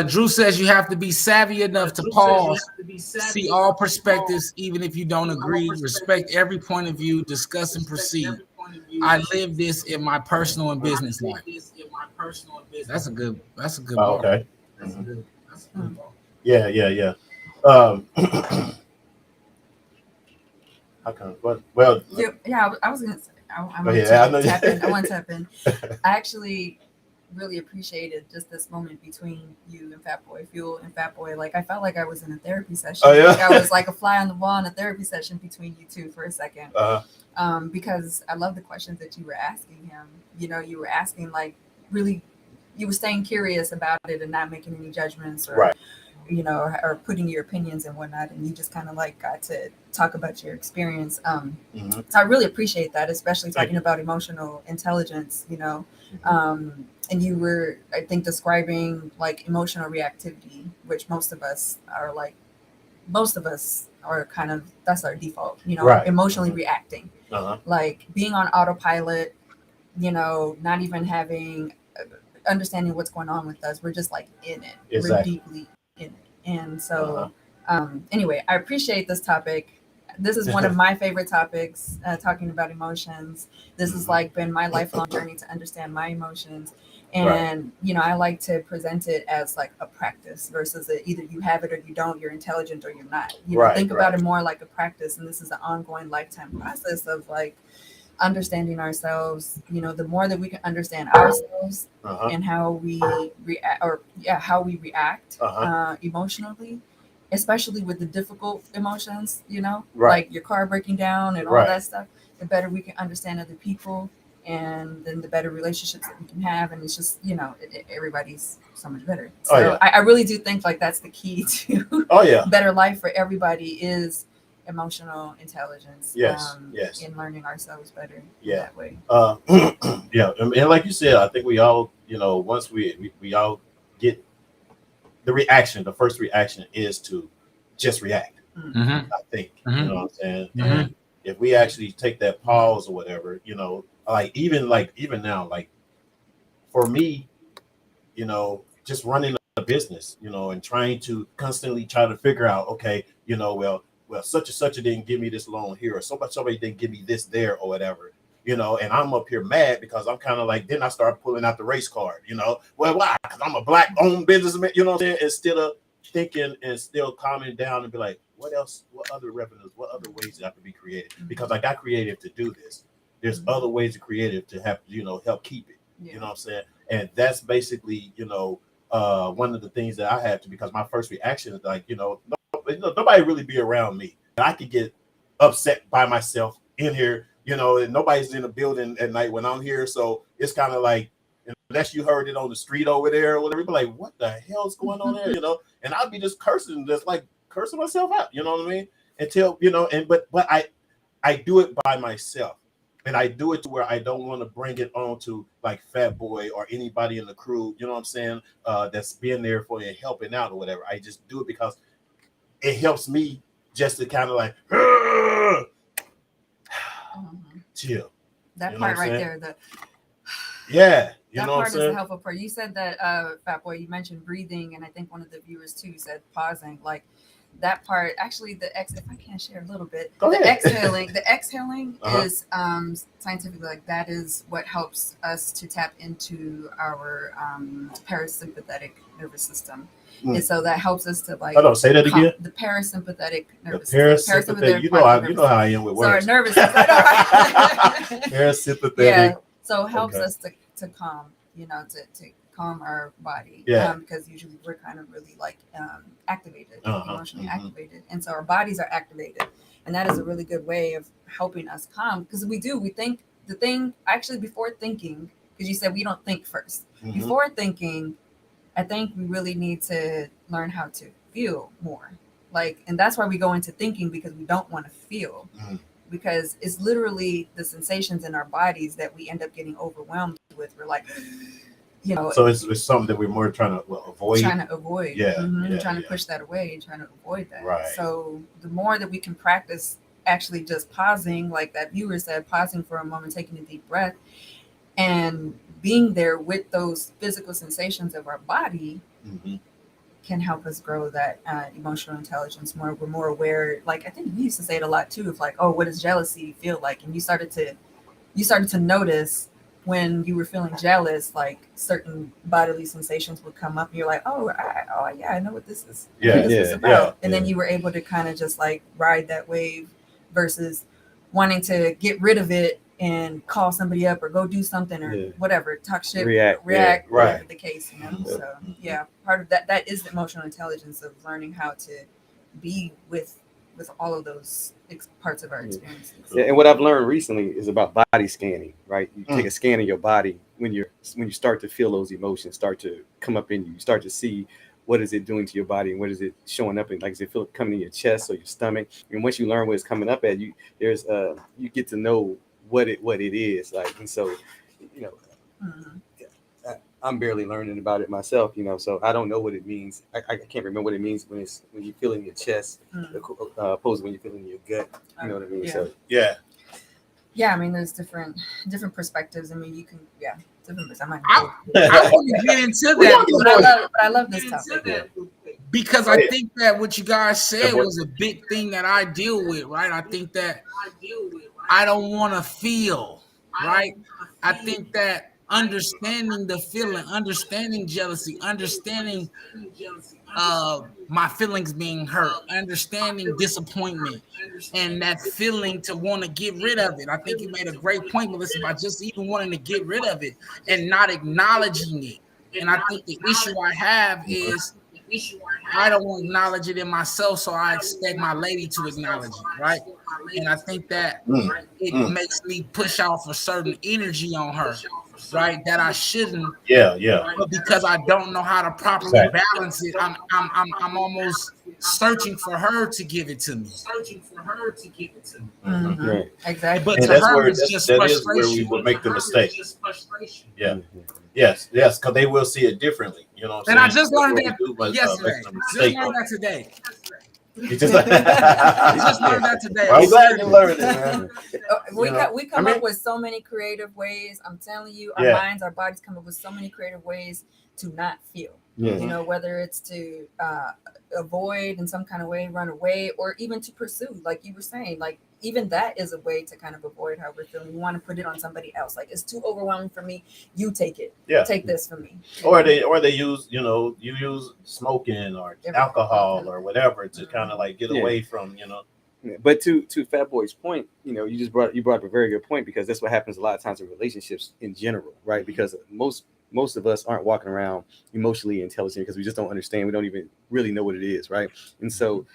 S2: Drew says you have to be savvy enough to pause, see all perspectives, even if you don't agree, respect every point of view, discuss and proceed. I live this in my personal and business life. That's a good bar.
S1: Okay. Yeah. How come? Well,
S6: yeah. I was gonna say. I want to tap in. I actually really appreciated just this moment between you and Fatboy Fuel and Fatboy. Like, I felt like I was in a therapy session.
S1: Oh, yeah?
S6: Like I was like a fly on the wall in a therapy session between you two for a second. Because I love the questions that you were asking him. You know, you were asking, like, really, you were staying curious about it and not making any judgments. Or,
S1: right.
S6: you know, or putting your opinions and whatnot, and you just kind of like got to talk about your experience. So I really appreciate that, especially talking about emotional intelligence, you know. And you were, I think, describing like emotional reactivity, which most of us are kind of, that's our default, you know,
S1: Right.
S6: emotionally reacting,
S1: Uh-huh.
S6: like being on autopilot, you know, not even having understanding what's going on with us. We're just like in it.
S1: Exactly.
S6: We're deeply in it. And so anyway, I appreciate this topic. This is one of my favorite topics, talking about emotions. This has like been my lifelong journey to understand my emotions. And, you know, I like to present it as like a practice versus either you have it or you don't, you're intelligent or you're not. You know, think about it more like a practice. And this is an ongoing lifetime process of like understanding ourselves. You know, the more that we can understand ourselves and how we react emotionally, especially with the difficult emotions, you know, like your car breaking down and all that stuff, the better we can understand other people, and then the better relationships that we can have. And it's just, you know, everybody's so much better. So I really do think like that's the key to better life for everybody is emotional intelligence.
S1: Yes.
S6: In learning ourselves better that way.
S1: And like you said, I think we all, you know, once we all get the reaction, the first reaction is to just react. I think, you know what I'm saying? And if we actually take that pause or whatever, you know, even now, like for me, you know, just running a business, you know, and trying to constantly try to figure out, okay, you know, well, such and such didn't give me this loan here, or somebody didn't give me this there, or whatever, you know, and I'm up here mad because I'm kind of like, then I start pulling out the race card, you know, well, why? Because I'm a black owned businessman, you know what I'm saying? Instead of thinking and still calming down and be like, what else, what other revenues, what other ways that could be created? Because I got creative to do this. There's other ways of creative to have, you know, help keep it, you know what I'm saying? And that's basically, you know, one of the things that I had to, because my first reaction is like, you know, nobody really be around me. And I could get upset by myself in here, you know, and nobody's in the building at night when I'm here. So it's kind of like, unless you heard it on the street over there or whatever, be like, what the hell's going on there? You know, and I'd be just cursing myself out, you know what I mean? Until, you know, and but I do it by myself. And I do it to where I don't want to bring it on to like Fat Boy or anybody in the crew, you know what I'm saying, that's being there for you and helping out or whatever. I just do it because it helps me just to kind of like chill.
S6: That part right there,
S1: you
S6: that
S1: know
S6: part is a helpful part. You said that, Fat Boy, you mentioned breathing, and I think one of the viewers too said pausing. Like that part, actually, if I can share a little bit, the exhaling is scientifically, like that is what helps us to tap into our parasympathetic nervous system. And so that helps us to like.
S1: Hold on, say that again.
S6: The parasympathetic nervous
S1: system. Parasympathetic. You know how I am with words.
S6: Sorry, nervous system.
S1: Parasympathetic.
S6: Yeah. So it helps us to calm, you know, to calm our body. Because usually we're kind of really like activated, emotionally activated. And so our bodies are activated. And that is a really good way of helping us calm. Because we think the thing, actually before thinking, because you said we don't think first. Before thinking, I think we really need to learn how to feel more. Like, and that's why we go into thinking, because we don't want to feel. Because it's literally the sensations in our bodies that we end up getting overwhelmed with. We're like, you know.
S1: So it's something that we're more trying to avoid.
S6: Trying to push that away, trying to avoid that.
S1: Right.
S6: So the more that we can practice actually just pausing, like that viewer said, pausing for a moment, taking a deep breath, and being there with those physical sensations of our body can help us grow that emotional intelligence more. We're more aware. Like, I think we used to say it a lot too, of like, oh, what does jealousy feel like? And you started to notice when you were feeling jealous, like certain bodily sensations would come up and you're like, I know what this is. And then you were able to kind of just like ride that wave versus wanting to get rid of it and call somebody up or go do something or whatever, talk shit, react, whatever the case, you know. So part of that is the emotional intelligence of learning how to be with all of those parts of our experiences.
S3: And what I've learned recently is about body scanning, right? You take a scan of your body when you start to feel those emotions start to come up in you. You start to see what is it doing to your body and what is it showing up in, like, is it feel coming in your chest or your stomach? And once you learn what it's coming up at, you get to know what it is like. And so, you know, I'm barely learning about it myself, you know, so I don't know what it means. I can't remember what it means when you feel in your chest, opposed to when you feel in your gut. You know what I mean?
S6: Yeah.
S3: So
S6: yeah, I mean, there's different perspectives. I mean, you can different.
S2: I want to get into that,
S6: but I love this topic
S2: because I think that what you guys said was a big thing that I deal with, right? I think that I don't want to feel, right? I think that understanding the feeling, understanding jealousy, understanding my feelings being hurt, understanding disappointment, and that feeling to want to get rid of it. I think you made a great point, Melissa, about just even wanting to get rid of it and not acknowledging it. And I think the issue I have is I don't acknowledge it in myself, so I expect my lady to acknowledge it, right? And I think that it makes me push off a certain energy on her, right? That I shouldn't.
S1: Yeah.
S2: But because I don't know how to properly balance it, I'm almost searching for her to give it to me.
S3: right.
S6: Exactly.
S2: But
S1: And
S2: to
S1: that's
S2: her,
S1: where
S2: it's just
S1: that is
S2: frustration.
S1: where we will make the mistake. Yeah.
S3: Mm-hmm.
S1: Yes, because they will see it differently. You know what I'm
S2: And I
S1: saying?
S2: just learned
S1: That's
S2: that
S1: what we do,
S2: yesterday.
S1: make the
S2: Just
S1: mistake
S2: learned
S1: of.
S2: that today.
S1: You just
S2: Just learned that today.
S1: Well, I'm glad you learned it, man.
S6: We come up with so many creative ways. I'm telling you, our minds, our bodies come up with so many creative ways to not feel.
S3: Yeah.
S6: You know, whether it's to avoid in some kind of way, run away, or even to pursue, like you were saying, like even that is a way to kind of avoid how we're feeling. We want to put it on somebody else. Like, it's too overwhelming for me. You take it.
S1: Yeah.
S6: Take this from me.
S1: Or they use, you use smoking or alcohol or whatever to kind of like get away from,
S3: Yeah, but to Fat Boy's point, you brought up a very good point, because that's what happens a lot of times in relationships in general, right? Because most of us aren't walking around emotionally intelligent because we just don't understand. We don't even really know what it is, right? And so,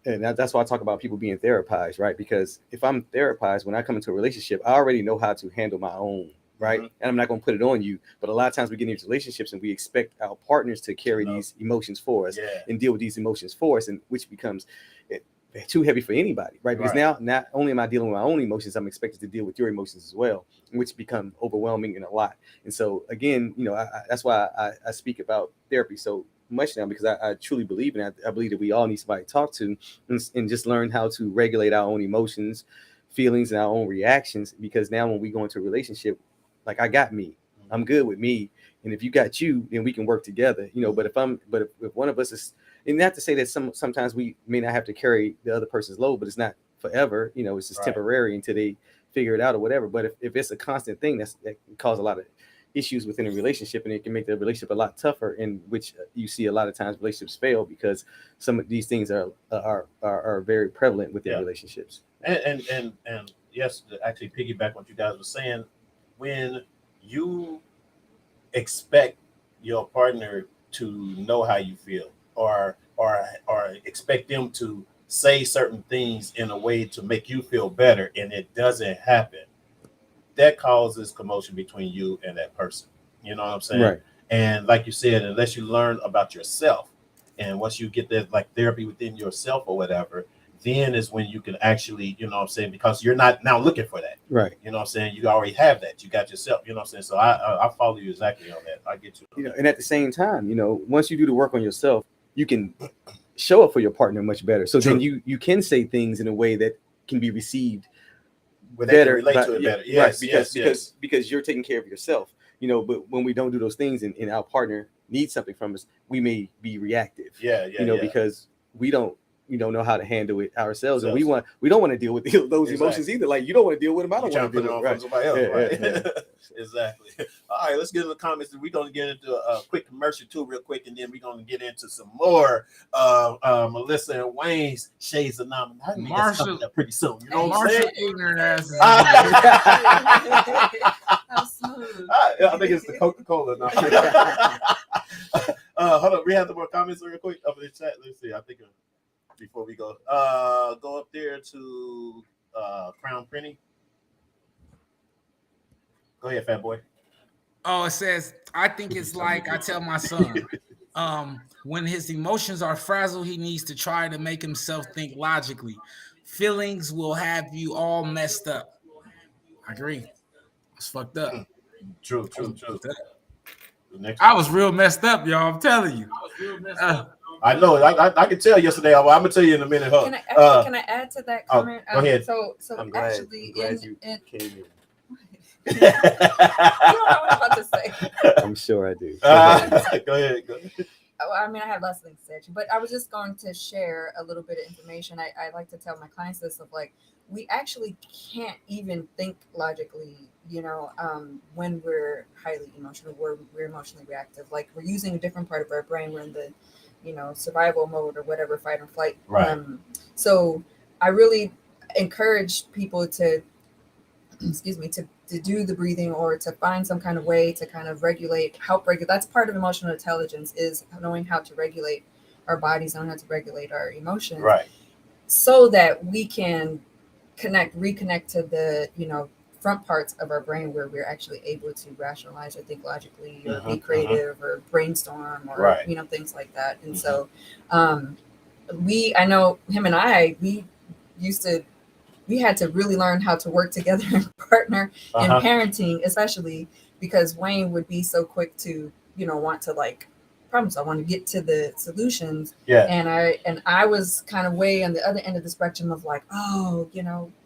S3: and that's why I talk about people being therapized, right? Because if I'm therapized, when I come into a relationship, I already know how to handle my own, right? And I'm not going to put it on you. But a lot of times we get into relationships and we expect our partners to carry these emotions for us and deal with these emotions for us, and which becomes too heavy for anybody, right? Because now not only am I dealing with my own emotions, I'm expected to deal with your emotions as well, which become overwhelming and a lot. And so again, that's why I speak about therapy so much now, because I truly believe in it. I believe that we all need somebody to talk to and just learn how to regulate our own emotions, feelings, and our own reactions. Because now when we go into a relationship, like, I got me, I'm good with me, and if you got you, then we can work together, But if one of us is, and not to say that sometimes we may not have to carry the other person's load, but it's not forever, it's just temporary until they figure it out or whatever. But if it's a constant thing, that can cause a lot of issues within a relationship, and it can make the relationship a lot tougher, in which you see a lot of times relationships fail because some of these things are very prevalent within relationships.
S1: And yes, to actually piggyback what you guys were saying, when you expect your partner to know how you feel, or expect them to say certain things in a way to make you feel better, and it doesn't happen, that causes commotion between you and that person. You know what I'm saying?
S3: Right.
S1: And like you said, unless you learn about yourself, and once you get that like therapy within yourself or whatever, then is when you can actually, because you're not now looking for that.
S3: Right.
S1: You know what I'm saying? You already have that. You got yourself, you know what I'm saying? So I follow you exactly on that. I get you.
S3: And at the same time, once you do the work on yourself, you can show up for your partner much better. So then you can say things in a way that can be received better,
S1: relate to it better. Yes,
S3: right, because you're taking care of yourself, but when we don't do those things and our partner needs something from us, we may be reactive. Because we don't know how to handle it ourselves, and we don't want to deal with those emotions either. Like, you don't want to deal with them, I don't want to deal with them.
S1: From somebody else, right? Exactly. All right, let's get into the comments. We're going to get into a quick commercial too, real quick, and then we're going to get into some more Melissa and Wayne's Shades of Nominality.
S2: Marshall,
S1: pretty soon. You know what I'm
S2: Marshall
S1: saying?
S2: ignorant asses.
S6: How smooth.
S1: I think it's the Coca-Cola now. Hold on, we have the more comments real quick up in the chat. Let's see. I think before we go up there to Crown Printing. Go ahead, Fat Boy.
S2: Oh, it says, I think it's like I tell my son, When his emotions are frazzled, he needs to try to make himself think logically. Feelings will have you all messed up. I agree. It's fucked up.
S1: True. The next
S2: I was real messed up, y'all. I'm telling you.
S1: I know. I can tell yesterday. I'm gonna tell you in a minute. Huh?
S6: Can I add to that comment?
S1: Go ahead.
S6: So
S3: I'm glad
S6: actually,
S3: you
S6: in
S3: came in.
S6: you don't know what I'm about to say.
S3: I'm sure I do.
S1: Go ahead.
S6: I mean, I have lots of things to say, but I was just going to share a little bit of information. I like to tell my clients this of like, we actually can't even think logically, when we're highly emotional, we're emotionally reactive. Like we're using a different part of our brain. We're in the, survival mode or whatever, fight or flight.
S1: Right.
S6: So I really encourage people to, to do the breathing or to find some kind of way to kind of help regulate. That's part of emotional intelligence, is knowing how to regulate our bodies, knowing how to regulate our emotions.
S1: Right.
S6: So that we can reconnect to the, front parts of our brain where we're actually able to rationalize or think logically or be creative or brainstorm or, things like that. And so I know him and I, we had to really learn how to work together and partner in parenting, especially because Wayne would be so quick to, want to problem solve, want to get to the solutions.
S1: Yeah.
S6: And I was kind of way on the other end of the spectrum of like,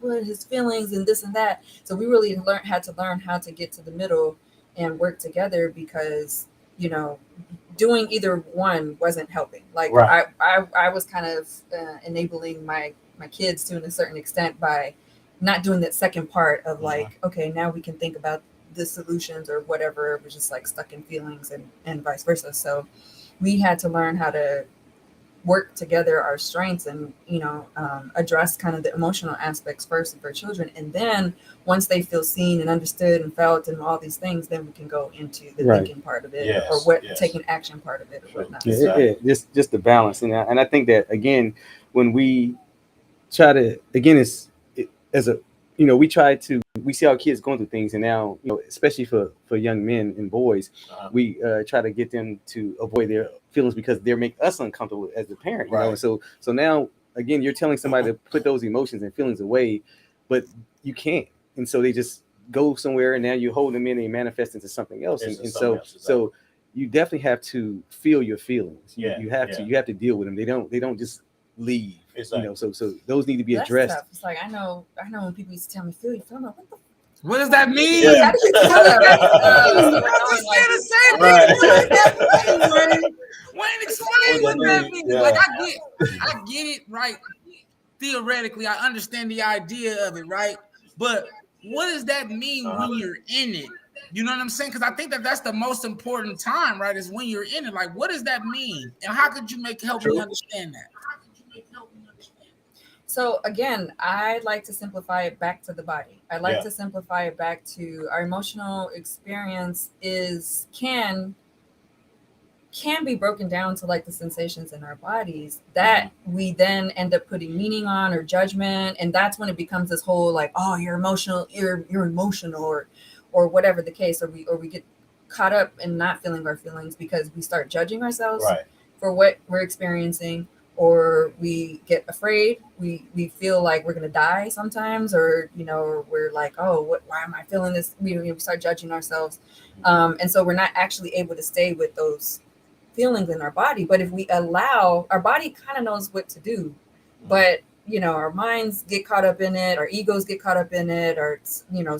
S6: what his feelings and this and that. So we really had to learn how to get to the middle and work together because, doing either one wasn't helping. Like I was kind of enabling my kids to a certain extent by not doing that second part of like, okay, now we can think about the solutions or whatever. It was just like stuck in feelings and vice versa. So we had to learn how to work together our strengths and, address kind of the emotional aspects first for children. And then once they feel seen and understood and felt and all these things, then we can go into the thinking part of it or taking action part of it or whatnot.
S3: Just the balance. And I think that, again, when we try to, again, we see our kids going through things, and now, especially for young men and boys, we try to get them to avoid their feelings because they make us uncomfortable as the parent. So now, again, you're telling somebody to put those emotions and feelings away, but you can't, and so they just go somewhere, and now you hold them in and manifest into something else, so you definitely have to feel your feelings. You have to deal with them. They don't just leave. Exactly. So those need to be addressed.
S6: It's like I know when people used to tell me, feel you, feel what the.
S2: What does that mean?
S6: How do you tell
S2: Wayne, explain what that means. Like I get it, right? Theoretically, I understand the idea of it, right? But what does that mean when you're in it? You know what I'm saying? Because I think that's the most important time, right? Is when you're in it. Like, what does that mean? And how could you help me understand that?
S6: So again, I like to simplify it back to the body. I like to simplify it back to our emotional experience can be broken down to like the sensations in our bodies that we then end up putting meaning on or judgment. And that's when it becomes this whole like, oh, you're emotional, you're emotional or whatever the case, or we get caught up in not feeling our feelings because we start judging ourselves for what we're experiencing. Or we get afraid. We feel like we're gonna die sometimes, or we're like, oh, why am I feeling this? We start judging ourselves, and so we're not actually able to stay with those feelings in our body. But if we allow, our body kind of knows what to do, but our minds get caught up in it, our egos get caught up in it, our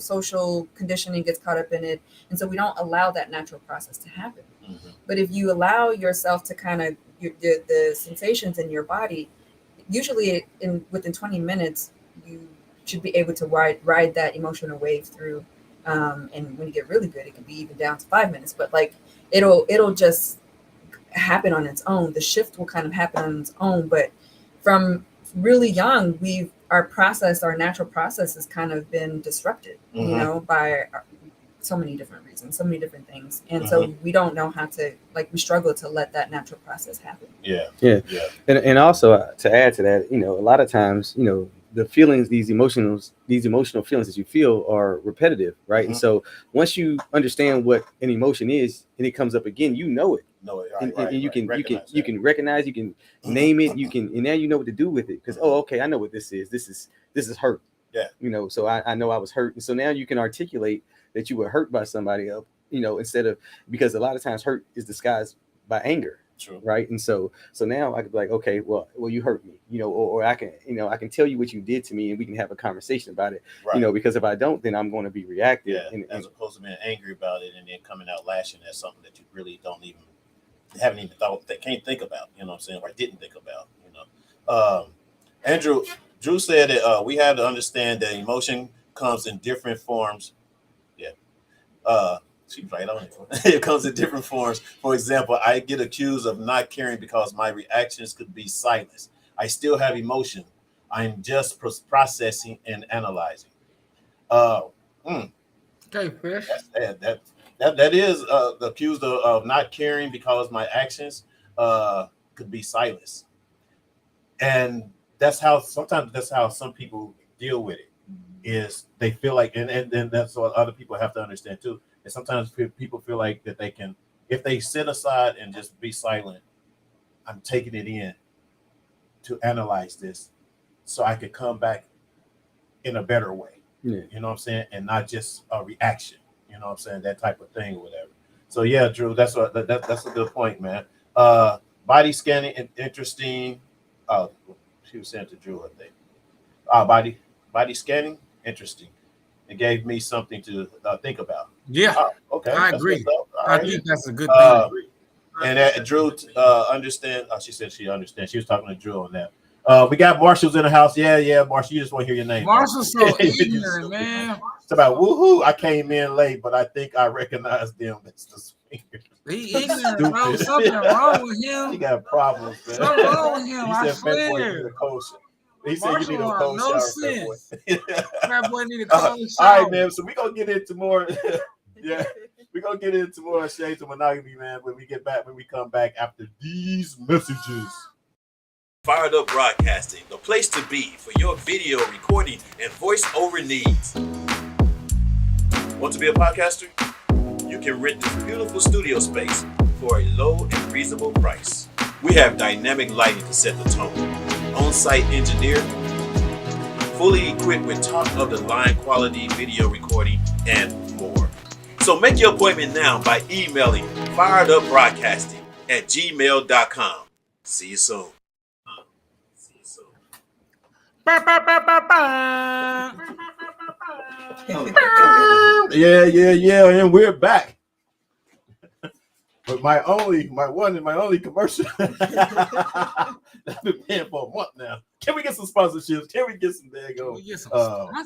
S6: social conditioning gets caught up in it, and so we don't allow that natural process to happen. But if you allow yourself to kind of the sensations in your body, usually within 20 minutes, you should be able to ride that emotional wave through. And when you get really good, it can be even down to 5 minutes. But like it'll just happen on its own. The shift will kind of happen on its own. But from really young, our natural process has kind of been disrupted, by so many different reasons, so many different things. And so we don't know how to, we struggle to let that natural process happen.
S3: And also to add to that, a lot of times, the feelings, these emotional feelings that you feel are repetitive, right?
S1: Mm-hmm.
S3: And so once you understand what an emotion is and it comes up again, you know it. And you can recognize, you can name it, and now you know what to do with it. Because okay, I know what this is. This is hurt.
S1: Yeah.
S3: You know, so I know I was hurt. And so now you can articulate that you were hurt by somebody else, you know, instead of, because a lot of times hurt is disguised by anger.
S1: True.
S3: Right. And so now I could be like, okay, well, you hurt me, you know, or I can, you know, I can tell you what you did to me and we can have a conversation about it, you know, because if I don't, then I'm going to be reactive.
S1: Yeah, as opposed to being angry about it and then coming out lashing at something that you really haven't even thought, that can't think about, you know what I'm saying, or didn't think about, you know. Drew said that we have to understand that emotion comes in different forms. Yeah. She's right on it. It comes in different forms. For example, I get accused of not caring because my reactions could be silence. I still have emotion. I'm just processing and analyzing.
S2: Okay, Fish.
S1: That is accused of not caring because my actions could be silence. And that's how some people deal with it, is they feel like, and that's what other people have to understand too. And sometimes people feel like that they can, if they sit aside and just be silent, I'm taking it in to analyze this so I could come back in a better way.
S3: Yeah.
S1: You know what I'm saying? And not just a reaction, you know what I'm saying? That type of thing or whatever. So yeah, Drew, that's a good point, man. Body scanning, interesting. Oh, she was saying to Drew, I think. Body scanning, interesting. It gave me something to think about.
S2: Yeah.
S1: Okay.
S2: I agree.
S1: I
S2: think that's a good thing.
S1: And Drew understand. She said she understands. She was talking to Drew on that. We got Marshall's in the house. Yeah, Marshall. You just want to hear your name.
S2: Marshall's so ignorant, man.
S1: It's about woohoo. I came in late, but I think I recognized them. That's the swingers.
S2: He ignorant, bro. Something wrong with him.
S1: He got problems, man.
S2: Something wrong with him.
S1: He said, "Fat boy, you need a cold shower." He said, "You need a cold shower, fat boy."
S2: Fat boy need a cold shower.
S1: All right, man. So we're gonna get into more. Yeah, we're gonna get into more shades of monogamy, man, when we come back after these messages. Fired Up Broadcasting, the place to be for your video recording and voiceover needs. Want to be a podcaster? You can rent this beautiful studio space for a low and reasonable price. We have dynamic lighting to set the tone, on-site engineer, fully equipped with top-of-the-line quality video recording, and more. So make your appointment now by emailing firedupbroadcasting@gmail.com. See you soon. Yeah, and we're back. But my one and only commercial I've been paying for a month now. Can we get some sponsorships? Can we get some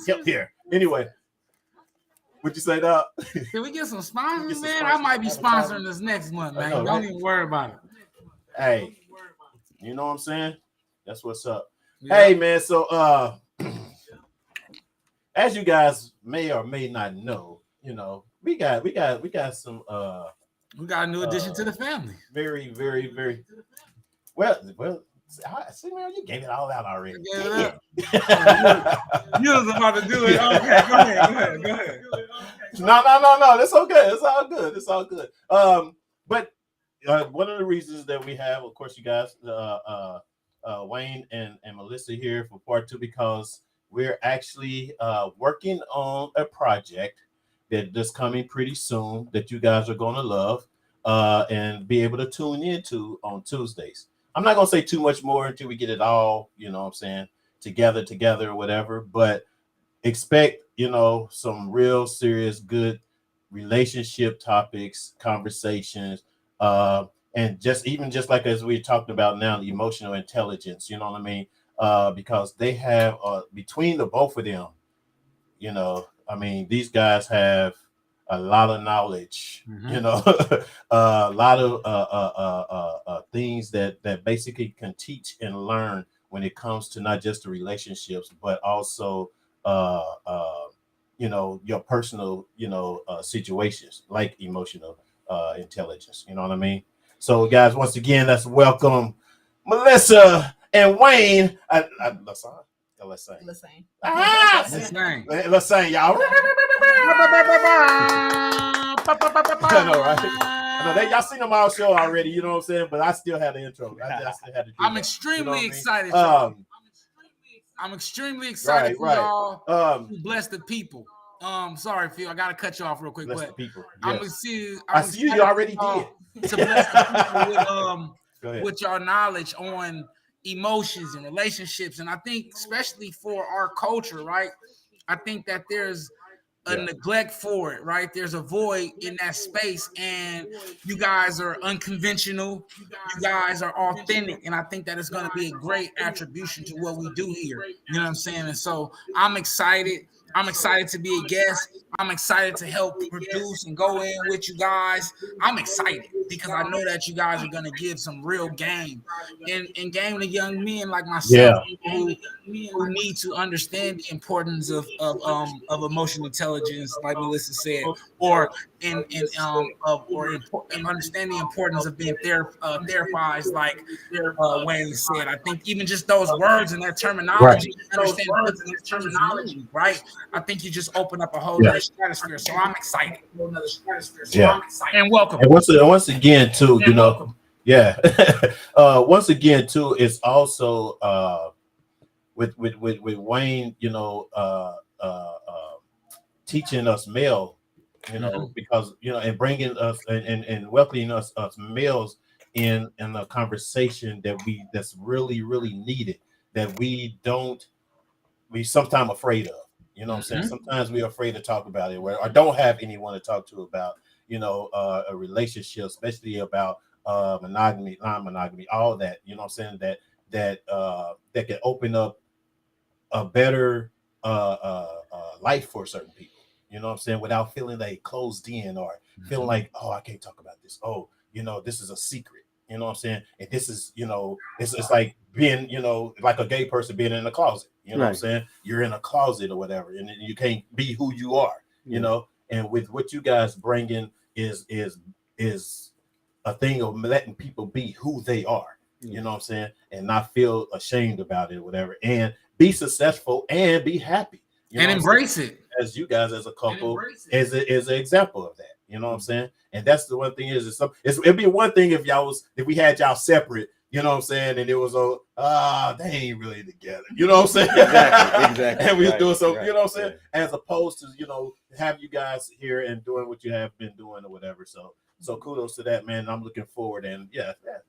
S1: help here? Anyway, what'd you say, Doc?
S2: Can we get some sponsors, man? I might be sponsoring this next month, man. Don't right? Even worry about it.
S1: Hey, you know what I'm saying? That's what's up. Yeah. Hey, man. So, as you guys may or may not know, you know, we got some
S2: we got a new addition to the family.
S1: Very, very, very well. See, man, you gave it all out already.
S2: You was about to do it. Okay, go ahead.
S1: No. That's okay. It's all good. But one of the reasons that we have, of course, you guys, Wayne and Melissa here for part 2, because we're actually working on a project that's coming pretty soon that you guys are going to love and be able to tune into on Tuesdays. I'm not going to say too much more until we get it all, you know what I'm saying, together or whatever, but expect, you know, some real serious, good relationship topics, conversations, and just like as we're talking about now, the emotional intelligence, you know what I mean? Because they have, between the both of them, you know, I mean, these guys have a lot of knowledge, you know, a lot of things that basically can teach and learn when it comes to not just the relationships, but also, you know, your personal, you know, situations like emotional intelligence. You know what I mean? So, guys, once again, let's welcome Melissa and Wayne. Let's sing.
S6: Let's sing.
S1: Ah!
S2: Let's sing.
S1: Let's sing, y'all. I know, right? I know y'all seen them all show already, you know what I'm saying? But I still had the intro. I still had to do
S2: I'm
S1: that,
S2: extremely
S1: you know what I mean?
S2: excited. y'all. I'm extremely excited for
S1: right.
S2: y'all
S1: Um,
S2: to bless the people. Sorry, Phil, I gotta cut you off real quick,
S1: bless
S2: but
S1: the people.
S2: I'm
S1: Yes.
S2: gonna see.
S1: I see you already did.
S2: To bless the people
S1: Go ahead.
S2: with your knowledge on emotions and relationships, and I think especially for our culture, right? I think that there's a neglect for it, right? There's a void in that space, and you guys are unconventional. You guys are authentic, and I think that it's going to be a great attribution to what we do here. You know what I'm saying? And so I'm excited. I'm excited to be a guest. I'm excited to help produce and go in with you guys. I'm excited because I know that you guys are going to give some real game and game to young men like myself who need to understand the importance of emotional intelligence, like Melissa said, or understand the importance of being therapized, like Wayne said. I think even just those words and that terminology, understand what those terms mean, right? I think you just open up a whole other stratosphere. So I'm excited. And welcome.
S1: And once again, too, you know, once again, too, it's also with Wayne, you know, teaching us male, you know, because you know, and bringing us and welcoming us males in a conversation that's really needed, that we sometimes afraid of. You know what I'm saying? Sometimes we're afraid to talk about it, or don't have anyone to talk to about, you know, a relationship, especially about monogamy, non-monogamy, all that. You know what I'm saying? That can open up a better life for certain people. You know what I'm saying? Without feeling like closed in or feeling like, oh, I can't talk about this. Oh, you know, this is a secret. You know what I'm saying? And this is, you know, it's like being, you know, like a gay person being in a closet. You know what I'm saying? You're in a closet or whatever, and you can't be who you are. You know, and with what you guys bring in is a thing of letting people be who they are. You know what I'm saying? And not feel ashamed about it or whatever, and be successful and be happy. You
S2: and
S1: know
S2: embrace it.
S1: As you guys as a couple is an example of that. You know what I'm saying? And that's the one thing it'd be one thing if we had y'all separate, you know what I'm saying, and it was they ain't really together. You know what I'm saying?
S3: Exactly.
S1: And we was doing so, you know what I'm saying? As opposed to, you know, have you guys here and doing what you have been doing or whatever. So kudos to that, man. I'm looking forward, and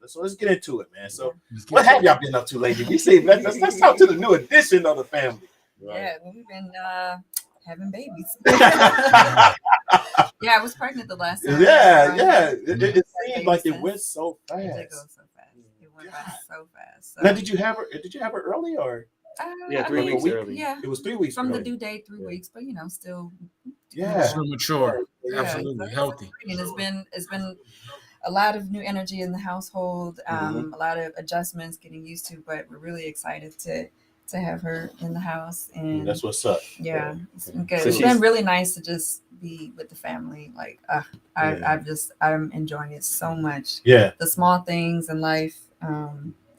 S1: so let's get into it, man. So what have y'all been up to lately? We see let's talk to the new addition of the family.
S6: Yeah, we've been having babies. Yeah, I was pregnant the last time.
S1: It seemed like it went so fast.
S6: It did go so fast. It went by so fast. So.
S1: Now, did you have her early or?
S3: 3 weeks early.
S6: Yeah,
S1: it was 3 weeks
S6: from
S1: early.
S6: the due date. 3 weeks, but you know, still.
S2: Still mature, absolutely healthy.
S6: And it's been a lot of new energy in the household, a lot of adjustments, getting used to. But we're really excited to have her in the house, and
S1: that's what's up.
S6: Yeah, it's been good.
S3: So
S6: It's been really nice to just be with the family. Like, I'm enjoying it so much.
S1: Yeah,
S6: the small things in life.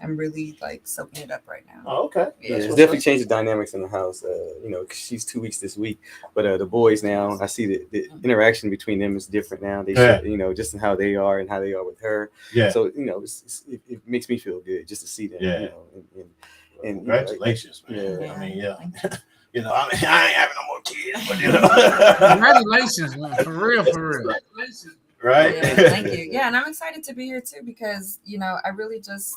S6: I'm really like soaking it up right now.
S1: Oh, okay.
S3: Yeah, it's definitely changed the dynamics in the house. You know, 'cause she's 2 weeks this week, but the boys now, I see the interaction between them is different now. They, you know, just in how they are and how they are with her.
S1: Yeah.
S3: So you know, it makes me feel good just to see them.
S1: Yeah.
S3: You know, and
S1: congratulations, man.
S6: Yeah.
S1: I mean, you know, I ain't having no more kids, but you know.
S2: Congratulations, man. For real.
S1: Right.
S6: Yeah, thank you. Yeah, and I'm excited to be here too because you know I really just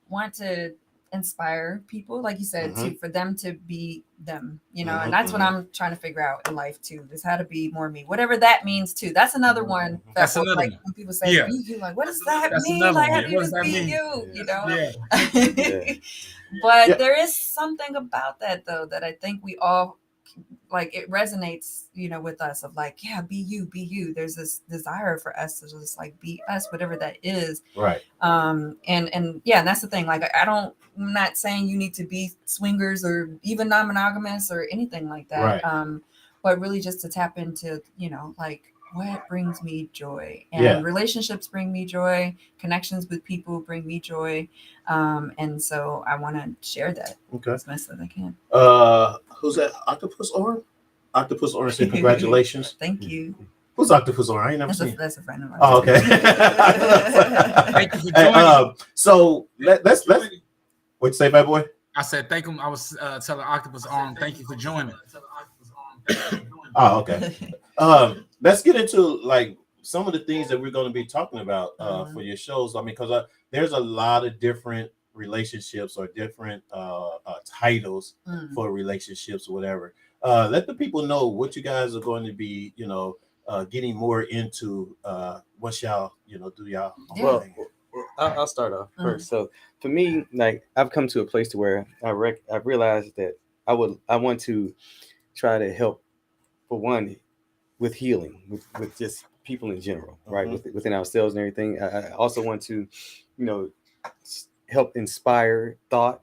S6: want to inspire people, like you said, for them to be them, you know, and that's what I'm trying to figure out in life too, is how to be more me, whatever that means too. That's another one.
S2: That's another
S6: like
S2: one.
S6: when people say be you, like, what does that mean? Like, how do you just be you? You know?
S2: Yeah.
S6: But there is something about that though that I think we all like, it resonates, you know, with us of like, yeah, be you. There's this desire for us to just like be us, whatever that is.
S1: Right.
S6: And yeah, and that's the thing. Like, I'm not saying you need to be swingers or even non-monogamous or anything like that.
S1: Right.
S6: But really just to tap into, you know, like what brings me joy, and
S1: Yeah.
S6: relationships bring me joy, connections with people bring me joy, and so I want to share that
S1: Okay.
S6: as much as I can.
S1: Who's that? Octopus Orange? Octopus Orange said congratulations.
S6: Thank you.
S1: Who's Octopus Orange? I ain't never seen.
S6: That's a friend of mine.
S1: Oh, okay.
S2: Thank you for
S1: Hey,
S2: joining.
S1: so let's what you say, bad boy?
S2: I said thank him. I was telling Octopus Arm, thank you for joining.
S1: Oh, okay. Let's get into like some of the things that we're going to be talking about for your shows. I mean, because there's a lot of different relationships or different titles for relationships or whatever. Let the people know what you guys are going to be, getting more into once y'all, do y'all.
S3: Well, I'll start off first. So for me, like I've come to a place to where I've realized that I want to try to help, for one, with healing, with just people in general, right? Within ourselves and everything. I also want to, help inspire thought,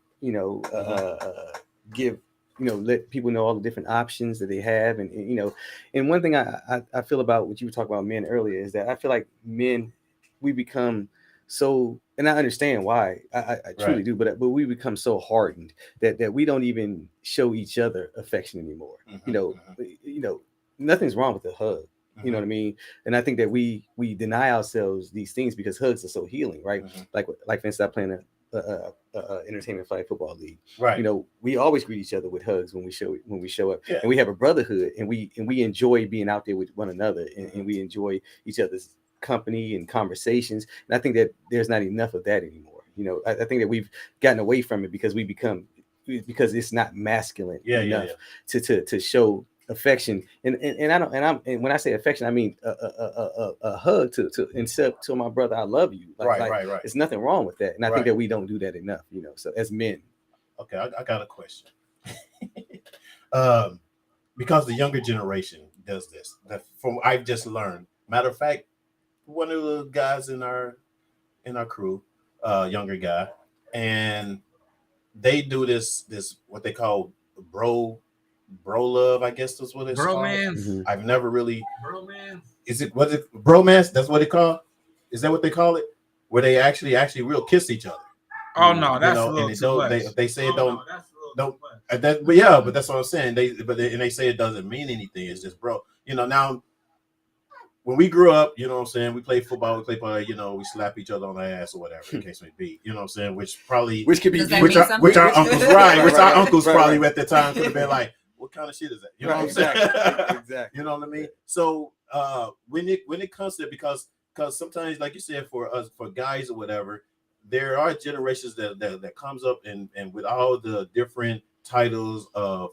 S3: give, let people know all the different options that they have. And one thing I feel about what you were talking about men earlier is that I feel like men, we become so, and I understand why, I truly do, but we become so hardened that we don't even show each other affection anymore. Nothing's wrong with a hug. You know what I mean? And I think that we deny ourselves these things because hugs are so healing, right? Like for instance, I play in a entertainment flag football league.
S1: Right.
S3: We always greet each other with hugs when we show up, and we have a brotherhood, and we enjoy being out there with one another, and we enjoy each other's company and conversations. And I think that there's not enough of that anymore. I think that we've gotten away from it because because it's not masculine enough to show affection. And when I say affection, I mean a hug to my brother, I love you. Right. There's nothing wrong with that. And I think that we don't do that enough, so as men.
S1: Okay, I got a question. Because the younger generation does this. From I've just learned. Matter of fact, one of the guys in our crew, younger guy, and they do this what they call bro love, I guess that's what it's
S2: bromance.
S1: Called. I've never really
S2: bromance.
S1: Was it bromance? That's what they call. Is that what they call it? Where they actually real kiss each other.
S2: Oh no, that's a little too much.
S1: They say it don't.
S2: Don't.
S1: But that's what I'm saying. They say it doesn't mean anything. It's just bro. Now when we grew up, you know what I'm saying, we played football, we slap each other on the ass or whatever the case may be. You know what I'm saying? Which could be which our uncles our uncles probably at the time could have been like, what kind of shit is that? You know what I'm saying?
S3: Exactly.
S1: You know what I mean? So when it comes to because sometimes, like you said, for us, for guys or whatever, there are generations that comes up and with all the different titles of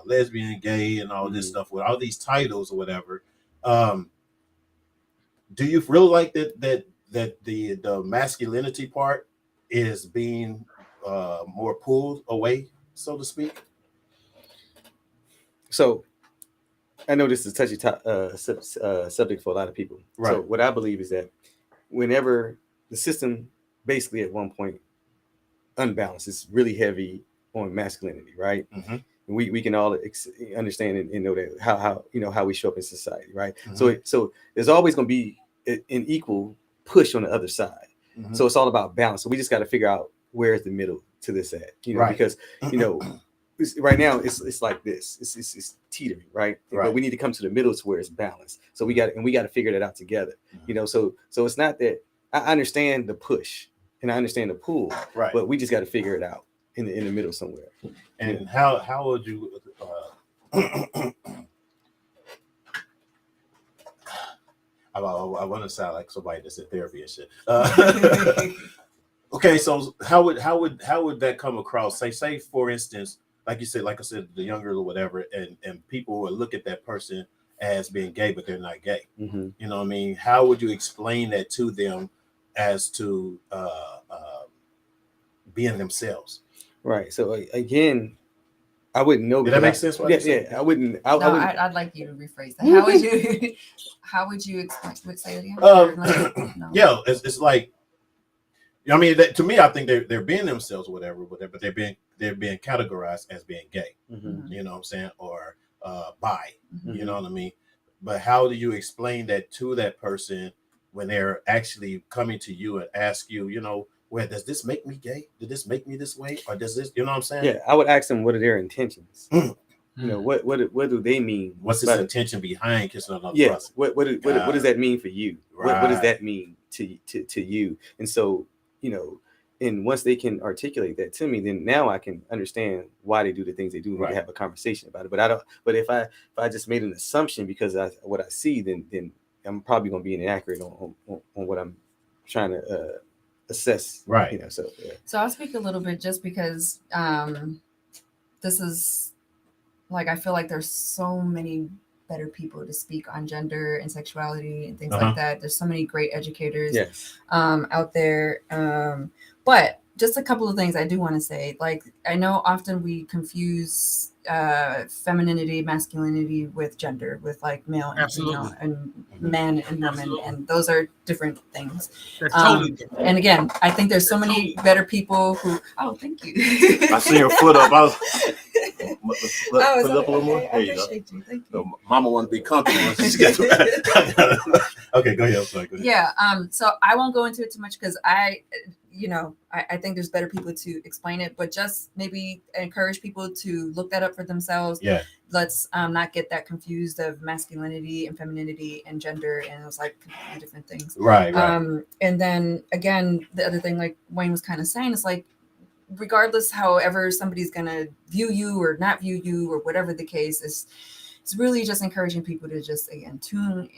S1: lesbian, gay, and all this stuff, with all these titles or whatever. Do you feel like that the masculinity part is being more pulled away, so to speak?
S3: So I know this is a touchy subject for a lot of people.
S1: Right.
S3: So what I believe is that whenever the system basically at one point unbalanced, it's really heavy on masculinity, right? We can all understand and know that how we show up in society, right? So there's always going to be an equal push on the other side. So it's all about balance. So we just got to figure out where's the middle to this at, because right now it's like this. It's teetering, right? But we need to come to the middle to where it's balanced. So we got to figure that out together. So it's not that I understand the push and I understand the pull,
S1: right? But
S3: we just got to figure it out in the middle somewhere.
S1: And how would you I want to sound like somebody that's in therapy and shit. Okay, so how would that come across? Say for instance, like I said, the younger or whatever, and people will look at that person as being gay, but they're not gay. You know what I mean? How would you explain that to them as to being themselves?
S3: Right. So again, I wouldn't know.
S1: Did that make sense?
S3: Yeah, I wouldn't.
S6: I'd like you to rephrase that. How would you explain? Say it again. No.
S1: Yeah, it's like, I mean, to me, I think they're being themselves, or whatever, but they're being categorized as being gay. You know what I'm saying, or bi. You know what I mean. But how do you explain that to that person when they're actually coming to you and ask you, well, does this make me gay? Did this make me this way? Or does this, you know what I'm saying?
S3: Yeah, I would ask them what are their intentions.
S1: Mm.
S3: What do they mean?
S1: What's his intention behind kissing another
S3: yes.
S1: brother?
S3: What does that mean for you?
S1: Right.
S3: What does that mean to you? And so, and once they can articulate that to me, then now I can understand why they do the things they do and we can have a conversation about it. But if I just made an assumption because what I see, then I'm probably going to be inaccurate on what I'm trying to assess.
S1: Right.
S6: So I'll speak a little bit just because this is like, I feel like there's so many better people to speak on gender and sexuality and things like that. There's so many great educators out there. But just a couple of things I do want to say. Like, I know often we confuse femininity, masculinity with gender, with like male and female and men and women, and those are different things.
S2: Totally
S6: and again, I think there's so many better people who. Oh, thank you.
S1: I see your foot up. I was put
S6: Oh,
S1: it up a little more.
S6: I
S1: There you go.
S6: appreciate you. Thank you.
S1: So Mama want to be comfortable. Okay, go ahead. I'm sorry. Go ahead.
S6: Yeah. So I won't go into it too much because I think there's better people to explain it, but just maybe encourage people to look that up for themselves.
S1: Yeah.
S6: Let's not get that confused of masculinity and femininity and gender, and it's like completely different things.
S1: Right.
S6: And then again, the other thing, like Wayne was kind of saying, is like, regardless however somebody's gonna view you or not view you or whatever the case is, it's really just encouraging people to just again tune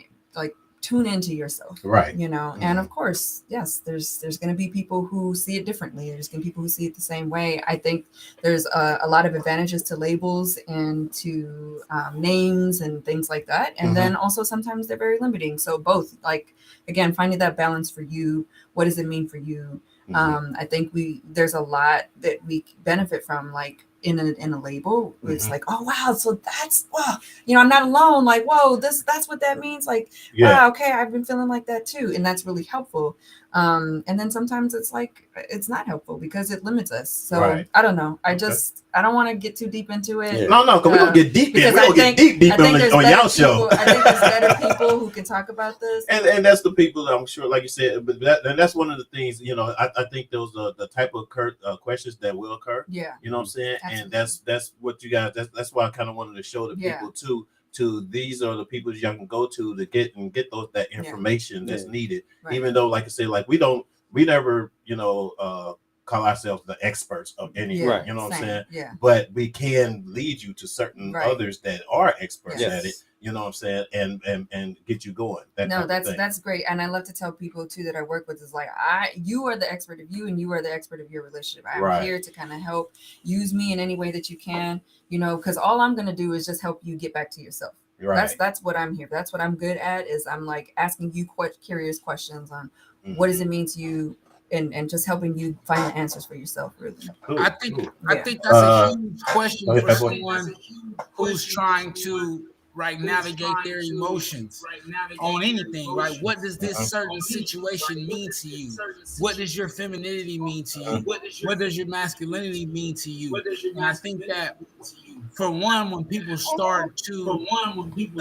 S6: into yourself,
S1: right?
S6: And of course, yes, there's going to be people who see it differently. There's going to be people who see it the same way. I think there's a lot of advantages to labels and to names and things like that, and then also sometimes they're very limiting. So both, like, again, finding that balance for you. What does it mean for you? I think there's a lot that we benefit from, like in a label. It's like, oh wow, so that's I'm not alone. Like, whoa, that's what that means. Like, wow, okay, I've been feeling like that too, and that's really helpful. And then sometimes it's like it's not helpful because it limits us. So I don't know. I don't want to get too deep into it.
S1: Yeah. No, because we don't get deep. We're gonna get deep on y'all show.
S6: I think there's better people who can talk about this.
S1: And that's the people that I'm sure, like you said, but that's one of the things, I think those are the type of questions that will occur.
S6: Yeah.
S1: You know what I'm saying?
S6: Absolutely.
S1: And that's what you guys, that's why I kind of wanted to show the people to these are the people y'all can go to get that information that's needed. Right. Even though, like I said, like we never, call ourselves the experts of anything.
S3: Right.
S1: You know what I'm saying?
S6: Yeah.
S1: But we can lead you to certain others that are experts at it. You know what I'm saying? And get you going.
S6: That's great. And I love to tell people too that I work with is like, you are the expert of you and you are the expert of your relationship. I'm here to kind of help. Use me in any way that you can, because all I'm going to do is just help you get back to yourself. Right. That's what I'm here. That's what I'm good at, is I'm like asking you curious questions on what does it mean to you, and just helping you find the answers for yourself, really.
S2: I think that's a huge question for someone who's trying to navigate their emotions on anything, right? What does this certain situation mean to you? What does your femininity mean to you? What does your masculinity mean to you? And I think that for one, when people start to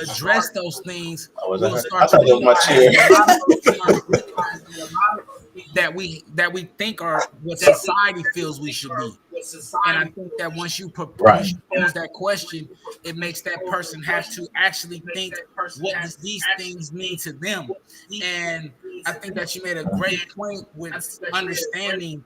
S2: address those things, we'll start to that we think are what society feels we should be. And I think that once you pose that question, it makes that person have to actually think, what does these things mean to them? And I think that you made a great point with understanding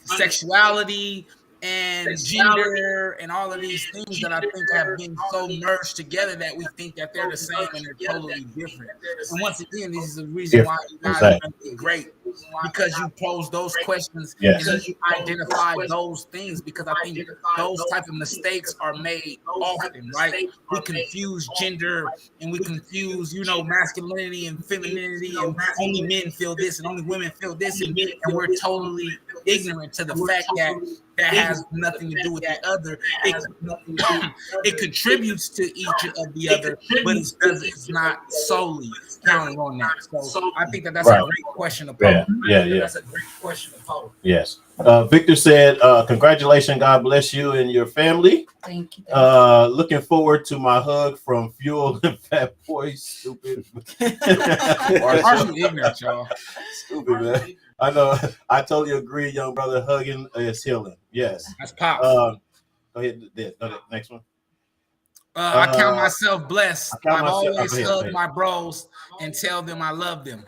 S2: sexuality and gender and all of these things that I think have been so merged together that we think that they're the same and they're totally different. And once again, this is the reason why you guys are great, because you pose those questions and you identify those things, because I think those type of mistakes are made often, right? We confuse gender and we confuse, masculinity and femininity, and only men feel this and only women feel this, and we're totally ignorant to the fact that has nothing to do with the other. It contributes to each of the other, but it's not solely counting on that. So I think that's a great question to pose.
S1: Yeah.
S2: That's a great question to pose.
S1: Yes. Victor said, congratulations, God bless you and your family.
S6: Thank you.
S1: Looking forward to my hug from Fuel and Fat Boy. Stupid.
S2: Are you ignorant, y'all?
S1: Stupid, man. I know. I totally agree, young brother. Hugging is healing. Yes.
S2: That's pop.
S1: Go ahead. Next one.
S2: I count myself blessed. I've always
S1: ahead.
S2: hugged my bros and tell them I love them.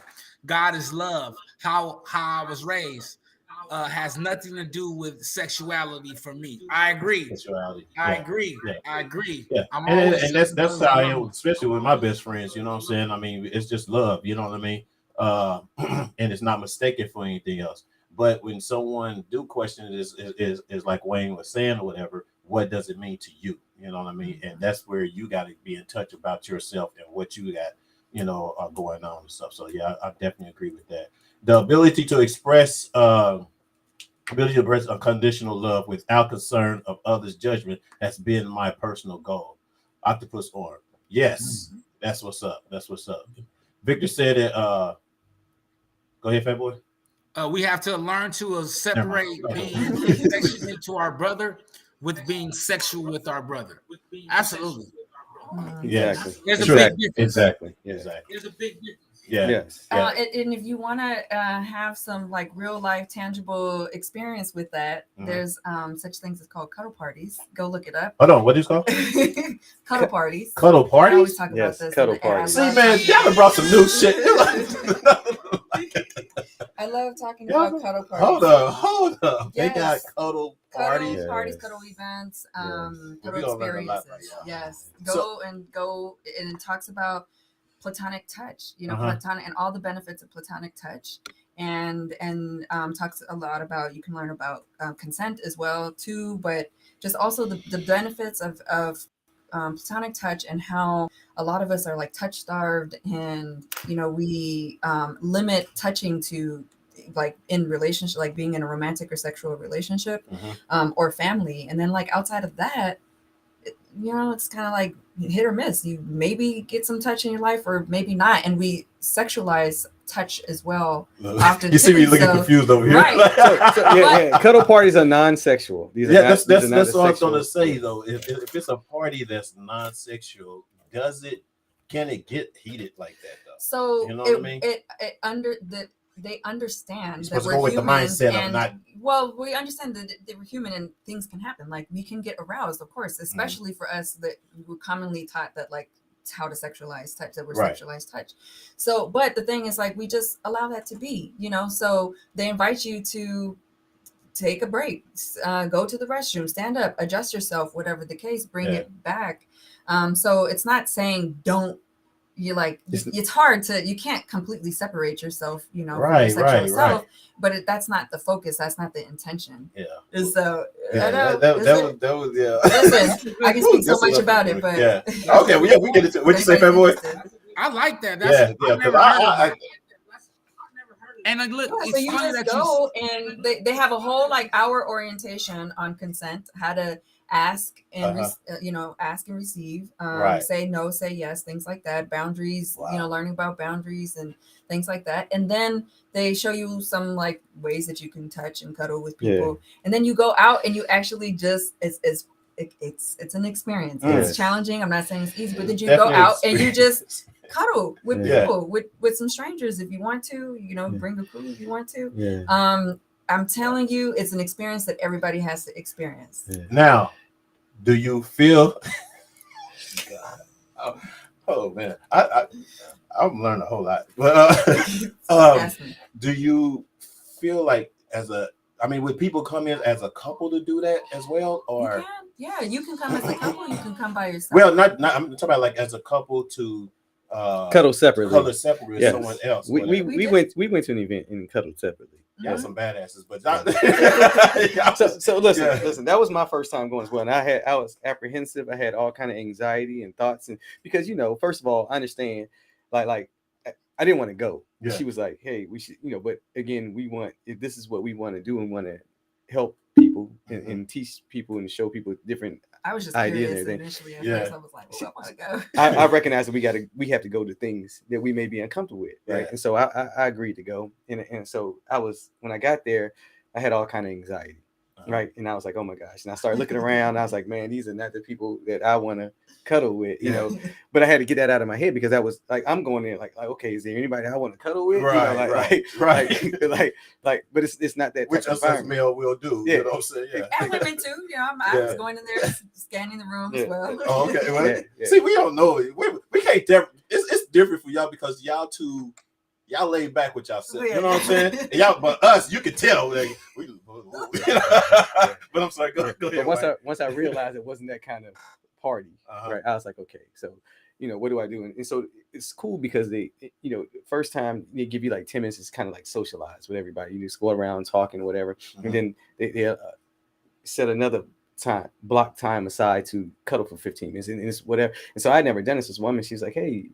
S2: God is love. How I was raised has nothing to do with sexuality for me. I agree.
S1: Sexuality.
S2: I
S1: Yeah.
S2: agree.
S1: Yeah.
S2: I agree.
S1: Yeah.
S2: I'm
S1: And
S2: always
S1: that's how I am, especially with my best friends. You know what I'm saying? I mean, it's just love. You know what I mean? And it's not mistaken for anything else. But when someone do question it, is like Wayne was saying or whatever, what does it mean to you? You know what I mean? And that's where you got to be in touch about yourself and what you got, going on and stuff. So yeah, I definitely agree with that. The ability to express unconditional love without concern of others' judgment has been my personal goal. Octopus Orm. Yes, that's what's up. That's what's up. Victor said it. Go ahead, Fat Boy.
S2: We have to learn to separate being affectionate to our brother with being sexual with our brother. Absolutely.
S3: Exactly.
S2: There's a big difference.
S3: Exactly. Yeah.
S1: Exactly.
S2: There's a big difference.
S1: Yeah.
S3: Yes.
S6: And if you want to have some like real life tangible experience with that, there's such things as called cuddle parties. Go look it up.
S1: Hold on. What is it called?
S6: Cuddle parties.
S1: Cuddle
S6: I
S1: parties?
S6: always talk about this.
S3: Cuddle parties.
S1: See, man, y'all done brought some new shit.
S6: I love talking about cuddle parties.
S1: Hold up. They got
S6: Yes.
S1: cuddle parties.
S3: Yes.
S6: Parties, cuddle events,
S1: Yeah, we
S6: cuddle
S1: gonna learn a lot
S6: experiences.
S1: right now.
S6: Yes. Go, and it talks about platonic touch, platonic and all the benefits of platonic touch. And talks a lot about, you can learn about consent as well too, but just also the benefits of platonic touch and how a lot of us are like touch starved, and we limit touching to like in relationship, like being in a romantic or sexual relationship, or family, and then like outside of that, it's kind of like hit or miss. You maybe get some touch in your life or maybe not, and we sexualize touch as well. Often
S1: you see me looking confused over here.
S6: Right.
S3: Yeah. Cuddle parties are non-sexual.
S1: That's what I was gonna say though. If it's a party that's non-sexual, can it get heated like that though?
S6: So
S1: you know what I mean?
S6: They understand
S1: You're
S6: that
S1: supposed
S6: we're
S1: to go with
S6: human,
S1: the mindset
S6: and
S1: of not.
S6: well, we understand that we're human and things can happen. Like we can get aroused, of course, especially for us that we're commonly taught that like how to sexualize touch, that we're sexualized touch. So, but the thing is, like, we just allow that to be, so they invite you to take a break, go to the restroom, stand up, adjust yourself, whatever the case, bring it back. So it's not saying don't. It's hard to, you can't completely separate yourself, from your sexual self, but that's not the focus. That's not the intention.
S1: Yeah.
S6: And so,
S1: that was
S6: listen, I can speak so much about it, but
S1: yeah. Okay, well, yeah, we get it. What'd you say, Fat Boy?
S2: I like that.
S1: Because
S2: and like, look,
S6: so you just go and they have a whole like hour orientation on consent, how to ask and ask and receive, say no, say yes, things like that, boundaries, learning about boundaries and things like that. And then they show you some like ways that you can touch and cuddle with people, and then you go out and you actually just it's an experience. It's challenging. I'm not saying it's easy, but then you go out and you just cuddle with people, with some strangers if you want to, bring a crew if you want to. I'm telling you, it's an experience that everybody has to experience.
S1: Now, do you feel? Oh man, I'm learning a whole lot. But do you feel like would people come in as a couple to do that as well, or?
S6: You can come as a couple. You can come by yourself.
S1: Well, not. I'm talking about like as a couple to
S3: cuddle separately.
S1: With someone else.
S3: We went to an event and cuddled separately.
S1: Yeah, some badasses, but not.
S3: so listen. That was my first time going as well, and I was apprehensive. I had all kind of anxiety and thoughts, and because first of all, I understand, like I didn't want to go.
S1: Yeah.
S3: She was like, hey, we should, but again, if this is what we want to do and want to help people and teach people and show people different
S6: I was just
S3: ideas
S6: curious
S3: and everything.
S6: initially. At
S1: Yeah.
S6: first, I was like, "Oh, I want to go."
S3: I recognize that we have to go to things that we may be uncomfortable with, right?
S1: Yeah.
S3: And so I agreed to go, and so when I got there, I had all kind of anxiety, right? And I was like, oh my gosh, and I started looking around. I was like, man, these are not the people that I want to cuddle with, But I had to get that out of my head because I was like, I'm going there like okay, is there anybody I want to cuddle with?
S1: Right.
S3: But it's not that.
S1: Which us as male will do.
S3: Yeah.
S1: You know what I'm saying? Yeah.
S6: And women too. I was going in there scanning the room as well.
S1: Oh, okay. Well,
S3: Yeah.
S1: See, we don't know. We can't. It's different for y'all because y'all laid back with yourself. You know what I'm saying? And y'all, but us, you can tell. Like, but I'm sorry. Go ahead.
S3: But once I realized it wasn't that kind of party, right? I was like, okay, so what do I do? And so it's cool because they, first time they give you like 10 minutes, it's kind of like socialize with everybody. You just go around talking, whatever, and then they set another block time aside to cuddle for 15 minutes, and it's whatever. And so I'd never done this. This woman, she's like, hey,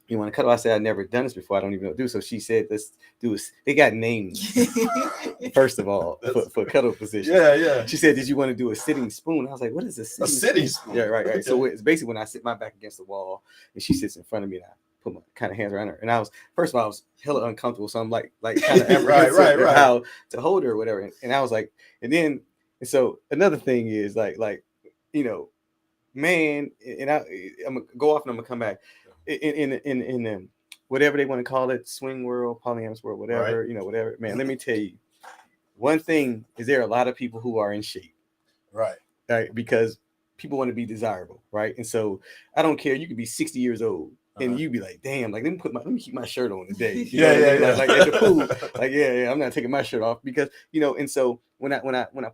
S3: you want to cuddle? I said, I've never done this before. I don't even know what to do. So she said, let's do this. They got names, first of all, for cuddle position.
S1: Yeah.
S3: She said, did you want to do a sitting spoon? I was like, what is a sitting spoon? Yeah, right.
S1: Okay.
S3: So it's basically when I sit my back against the wall and she sits in front of me and I put my kind of hands around her. And I was hella uncomfortable. So I'm like kind of
S1: right.
S3: how to hold her or whatever. And I was like, and so another thing is like, man, and I'm gonna go off and I'm gonna come back. In whatever they want to call it, swing world, polyamorous world, whatever, whatever. Man, let me tell you, one thing is there are a lot of people who are in shape,
S1: Right.
S3: Because people want to be desirable, right? And so I don't care. You could be 60 years old and you be like, damn, like let me keep my shirt on today. Like at the pool, like yeah, I'm not taking my shirt off because and so when I put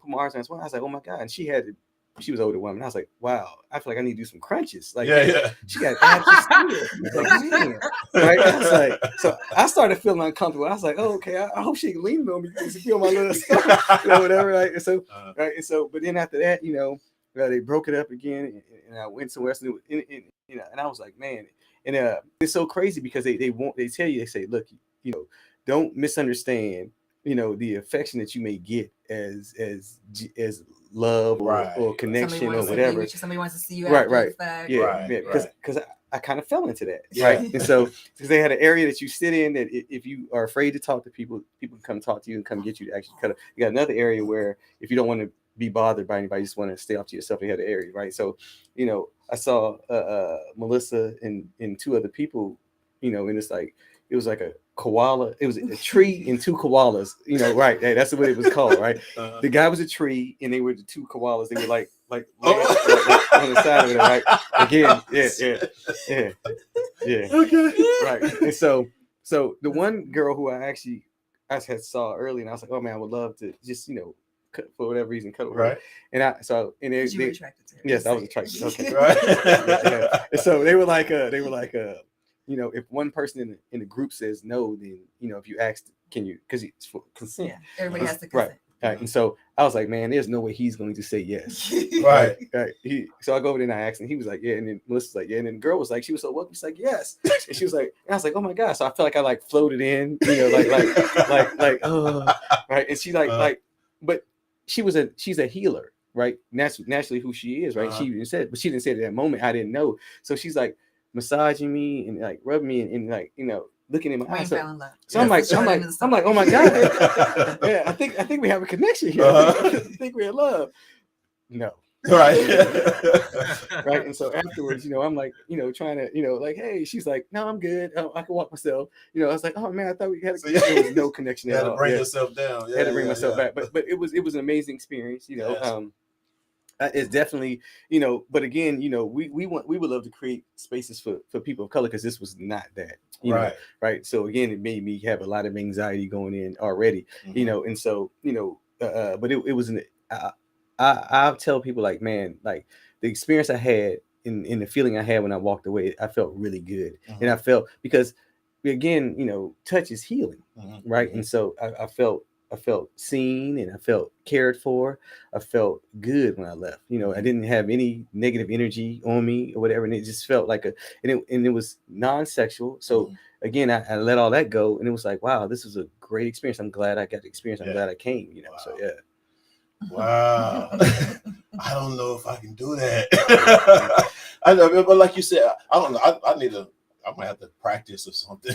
S3: my arms on this one, I was like, oh my god, and she was an older woman. I was like, wow, I feel like I need to do some crunches. Like, she got abs. Like, man. Right? I was like, so I started feeling uncomfortable. I was like, oh, okay, I hope she can lean on me to feel my little stuff, whatever. Right? And so, but then after that, they broke it up again, and I went somewhere else, and I was like, man, and it's so crazy because they tell you, they say, look, don't misunderstand, the affection that you may get as love or connection or whatever.
S6: Somebody wants to see you.
S3: Right.
S1: Yeah.
S3: Because I kind of fell into that. Right. And so because they had an area that you sit in that if you are afraid to talk to people can come talk to you and come get you to actually cut up. You got another area where if you don't want to be bothered by anybody, you just want to stay off to yourself, you had an area, right? So, I saw Melissa and two other people, and it's like it was like a koala. It was a tree and two koalas, right? That's what it was called, right? The guy was a tree and they were the two koalas. They were like on the side of it, right? Again, yeah. Okay. Right. And so the one girl who I had saw early, and I was like, oh man, I would love to just, for whatever reason, cuddle her.
S1: Right.
S3: And I they
S6: attracted to her.
S3: Yes, I was attracted. Okay.
S1: Right.
S3: Yeah. And so they were like if one person in the group says no, then if you ask, can you? Because it's for consent.
S6: Yeah, everybody has to consent.
S3: Right. And so I was like, man, there's no way he's going to say yes.
S1: Right.
S3: So I go over there and I asked, and he was like, yeah. And then Melissa's like, yeah. And then the girl was like, she was so welcome. She's like, yes. And she was like, and I was like, oh my god. So I felt like I floated in, like right. And she but she's a healer, right? Naturally who she is, right? She even said, but she didn't say it at that moment. I didn't know. So she's like massaging me and like rubbing me and like looking in my eyes. So I'm like, oh my god, yeah, I think we have a connection here. I think we're in love. No.
S1: Right.
S3: Right. And so afterwards, I'm like, trying to, like, hey, she's like, no, I'm good. I can walk myself. I was like, oh man, I thought we had there was no connection at all.
S1: You had to bring yourself down.
S3: Had to bring myself back. But it was an amazing experience,
S1: Yes.
S3: It's definitely, but again, we would love to create spaces for people of color because this was not that, right. So again, it made me have a lot of anxiety going in already, and so, but it was I'll tell people like, man, like the experience I had in the feeling I had when I walked away, I felt really good. And I felt because again, touch is healing, right? And so I felt seen, and I felt cared for. I felt good when I left. You know, I didn't have any negative energy on me or whatever, and it just felt like and it was non-sexual. So again, I let all that go, and it was like, wow, this was a great experience. I'm glad I got the experience. I'm glad I came. You know, so yeah.
S1: Wow. I don't know if I can do that. I know, but like you said, I don't know. I might have to practice or something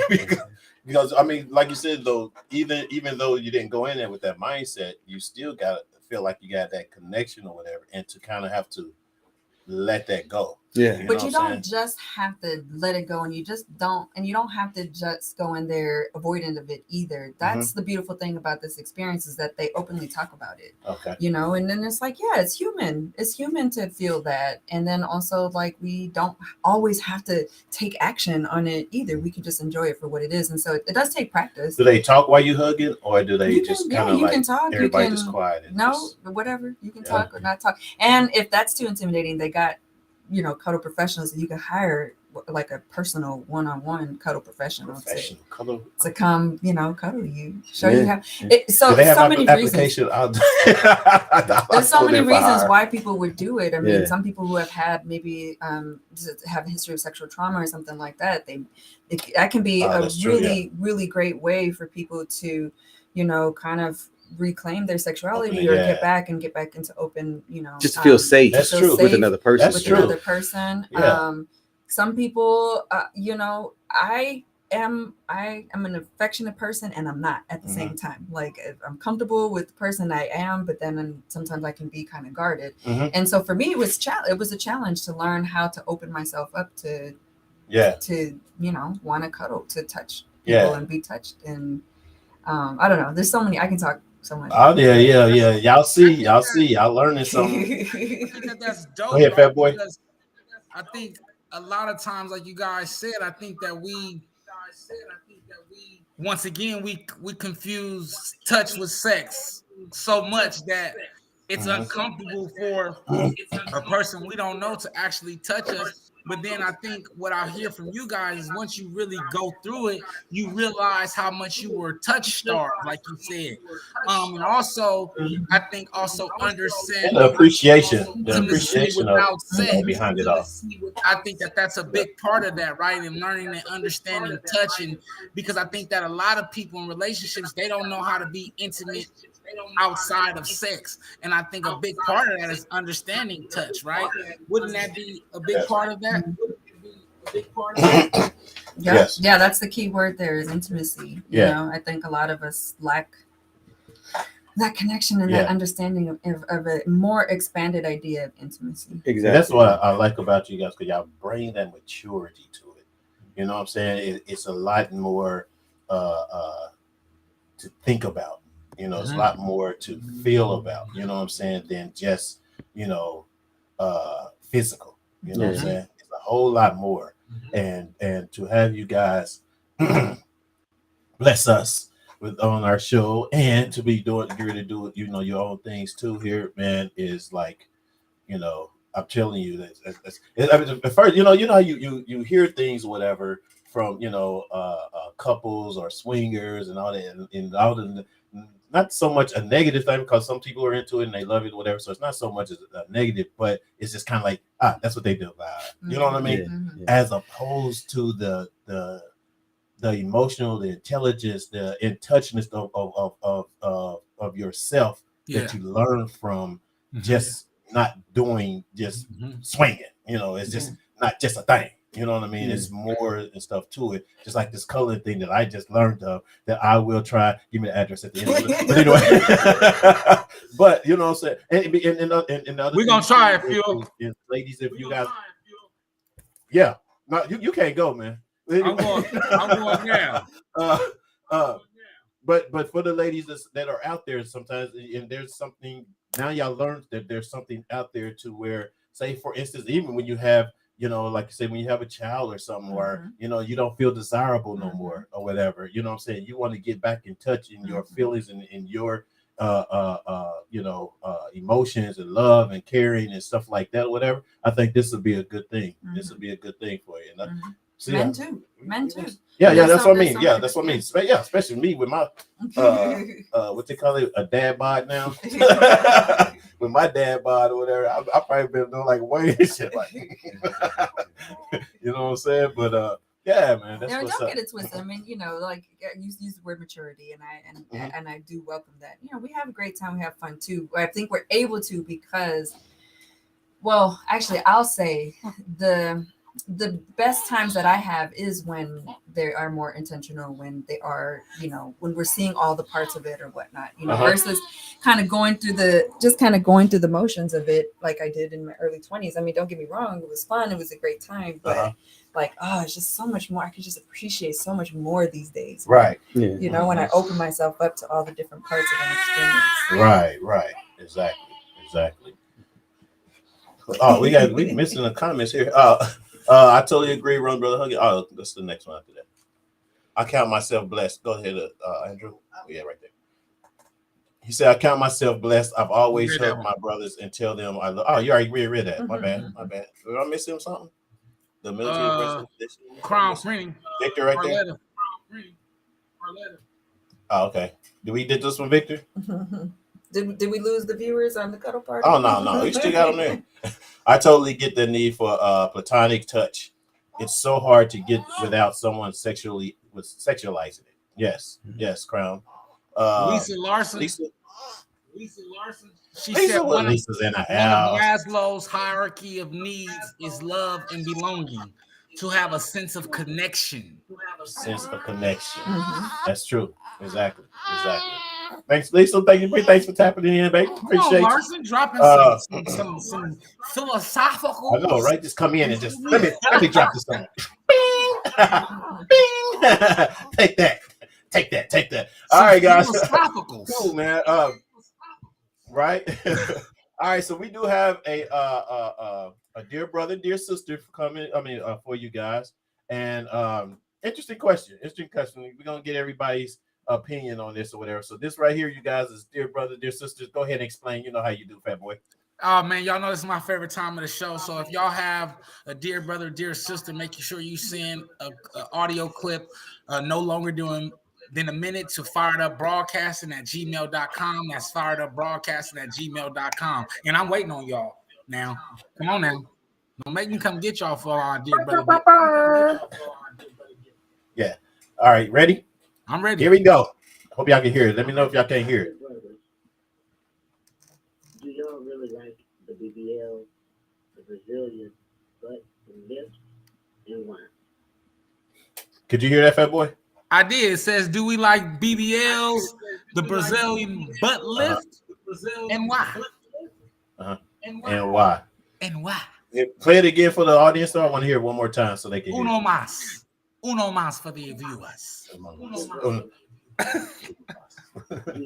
S1: because I mean, like you said, though, even though you didn't go in there with that mindset, you still got to feel like you got that connection or whatever, and to kind of have to let that go.
S3: Yeah.
S6: But you don't just have to let it go, and you don't have to just go in there avoidant of it either. That's the beautiful thing about this experience, is that they openly talk about it.
S1: Okay.
S6: You know, and then it's like, yeah, it's human. It's human to feel that. And then also, like, we don't always have to take action on it either. We can just enjoy it for what it is. And so it does take practice.
S1: Do they talk while you hugging, or do they
S6: You
S1: just
S6: can,
S1: kind of
S6: you
S1: like
S6: can talk.
S1: everybody
S6: You can,
S1: just quiet? And
S6: no,
S1: just,
S6: whatever. You can talk or not talk. And if that's too intimidating, they got, you know, cuddle professionals that you can hire, like a personal one-on-one cuddle professional to come, you know, cuddle you, show you how. So
S1: they have
S6: so many
S1: application
S6: reasons. There's so many reasons why people would do it. I mean, some people who have had maybe have a history of sexual trauma or something like that, that can be a really great way for people to, you know, kind of reclaim their sexuality or get back into open, you know,
S3: just to feel safe.
S1: That's true.
S3: With another person.
S1: That's true.
S6: Another person.
S1: Yeah.
S6: Some people, you know, I am an affectionate person, and I'm not at the same time. Like, I'm comfortable with the person I am, but then sometimes I can be kind of guarded. And so for me, it was a challenge to learn how to open myself up to you know, want to cuddle, to touch people and be touched. And I don't know. There's so many. I can talk so much.
S1: Oh yeah. Y'all see, y'all learning something.
S2: I think that's dope.
S1: Go ahead, Fat Boy.
S2: I think a lot of times, like you guys said, I think that we once again we confuse touch with sex so much that it's uncomfortable for a person we don't know to actually touch us. But then I think what I hear from you guys is, once you really go through it, you realize how much you were touch starved, like you said. And also, I think also understand
S1: the appreciation
S2: without sex
S1: behind it all.
S2: I think that's a big part of that, right? And learning and understanding touch, and because I think that a lot of people in relationships, they don't know how to be intimate outside of sex, and I think a big part of that is understanding touch, right? Wouldn't that be a big part of that?
S6: Yeah, that's the key word there, is intimacy. You know, I think a lot of us lack that connection and that understanding of a more expanded idea of intimacy.
S3: Exactly.
S1: That's what I like about you guys, because y'all bring that maturity to it. You know what I'm saying? It's a lot more to think about. You know, it's a lot more to feel about, you know what I'm saying, than just, you know, physical. You know what I'm saying? It's a whole lot more. And to have you guys bless us on our show, and to be getting ready to do, you know, your own things too here, man, is like, you know, I'm telling you that I mean, at first, you know how you hear things or whatever from, you know, couples or swingers and all that, and all the, not so much a negative thing, because some people are into it and they love it or whatever. So it's not so much as a negative, but it's just kind of like, that's what they do. You know what I mean? As opposed to the emotional, the intelligence, the in touchness of yourself that you learn from just not doing, just swinging. You know, it's just not just a thing. You know what I mean? It's more and stuff to it. Just like this color thing that I just learned of, that I will try. Give me the address at the end of it. But anyway, but you know what I'm saying? And
S2: we're going to try it, Phil.
S1: Ladies, if you guys. Yeah. No, you can't go, man.
S2: I'm going now.
S1: But for the ladies that are out there sometimes, and there's something, now y'all learned that there's something out there to where, say, for instance, even when you have, you know, like you say, when you have a child or something, or, you know, you don't feel desirable no more or whatever, you know what I'm saying? You want to get back in touch in your feelings and in your, you know, emotions and love and caring and stuff like that, whatever. I think this would be a good thing. This would be a good thing for you. And See,
S6: Men too. Men too.
S1: yeah,
S6: There's
S1: that's
S6: some-
S1: what I mean.
S6: there's
S1: Yeah,
S6: some
S1: that's what I mean. Yeah, especially me with my what they call it, a dad bod now. With my dad bod or whatever, I probably been doing like way shit like, you know what I'm saying? But yeah, man, that's what's
S6: don't
S1: up.
S6: get it twisted. I mean, like you use the word maturity, and I do welcome that. We have a great time. We have fun too. I think we're able to because, well, actually, I'll say the best times that I have is when they are more intentional, when they are, when we're seeing all the parts of it or whatnot, versus kind of going through the motions of it like I did in my early 20s. I mean, don't get me wrong, it was fun, it was a great time, but it's just so much more. I could just appreciate so much more these days.
S1: Right.
S3: Yeah.
S6: When I open myself up to all the different parts of an experience.
S1: Right. Exactly. Oh, we missing the comments here. I totally agree, Run Brother Huggy. Oh, that's the next one after that. I count myself blessed. Go ahead, Andrew. Oh, yeah, right there. He said, I count myself blessed. I've always helped my brothers and tell them I love. Oh, you already read that. My bad. Did I miss him something? The military
S2: Crown Printing.
S1: Victor right there. Oh, okay. Did we did this one, Victor?
S6: Did we lose the viewers on the cuddle party?
S1: Oh no, you still got them there. I totally get the need for platonic touch. It's so hard to get without someone sexualizing it. Yes, Crown.
S2: Lisa Larson.
S1: Lisa
S2: Larson. She said
S1: Lisa's in the
S2: one
S1: house.
S2: of Maslow's hierarchy of needs is love and belonging, to have a sense of connection. That's true. Exactly. Thanks, Lisa. Thanks for tapping in, baby. Appreciate you. Larson dropping some philosophical.
S1: I know, right? Just come in and just let me drop this on. Take that. All right, guys. Cool, man. Right. All right. So we do have a dear brother, dear sister coming. For you guys. And interesting question. We're gonna get everybody's opinion on this or whatever. So this right here, you guys, is dear brother, dear sisters. Go ahead and explain. You know how you do, Fat Boy.
S2: Oh man, y'all know this is my favorite time of the show. So if y'all have a dear brother, dear sister, make sure you send a audio clip no longer than a minute to firedupbroadcasting@gmail.com. That's firedupbroadcasting@gmail.com. And I'm waiting on y'all now. Come on now. Don't make me come get y'all for our dear brother.
S1: Yeah. All right, ready?
S2: I'm ready.
S1: Here we go. Hope y'all can hear it. Let me know if y'all can't hear it.
S7: Do y'all really like the BBL, the Brazilian butt and lips, and why?
S1: Could you hear that, Fat Boy?
S2: I did. It says, do we like BBLs, the Brazilian butt lift, and why?
S1: And why?
S2: And why?
S1: Play it again for the audience. So I want to hear it one more time so they can hear
S2: Uno más for the viewers.
S7: Do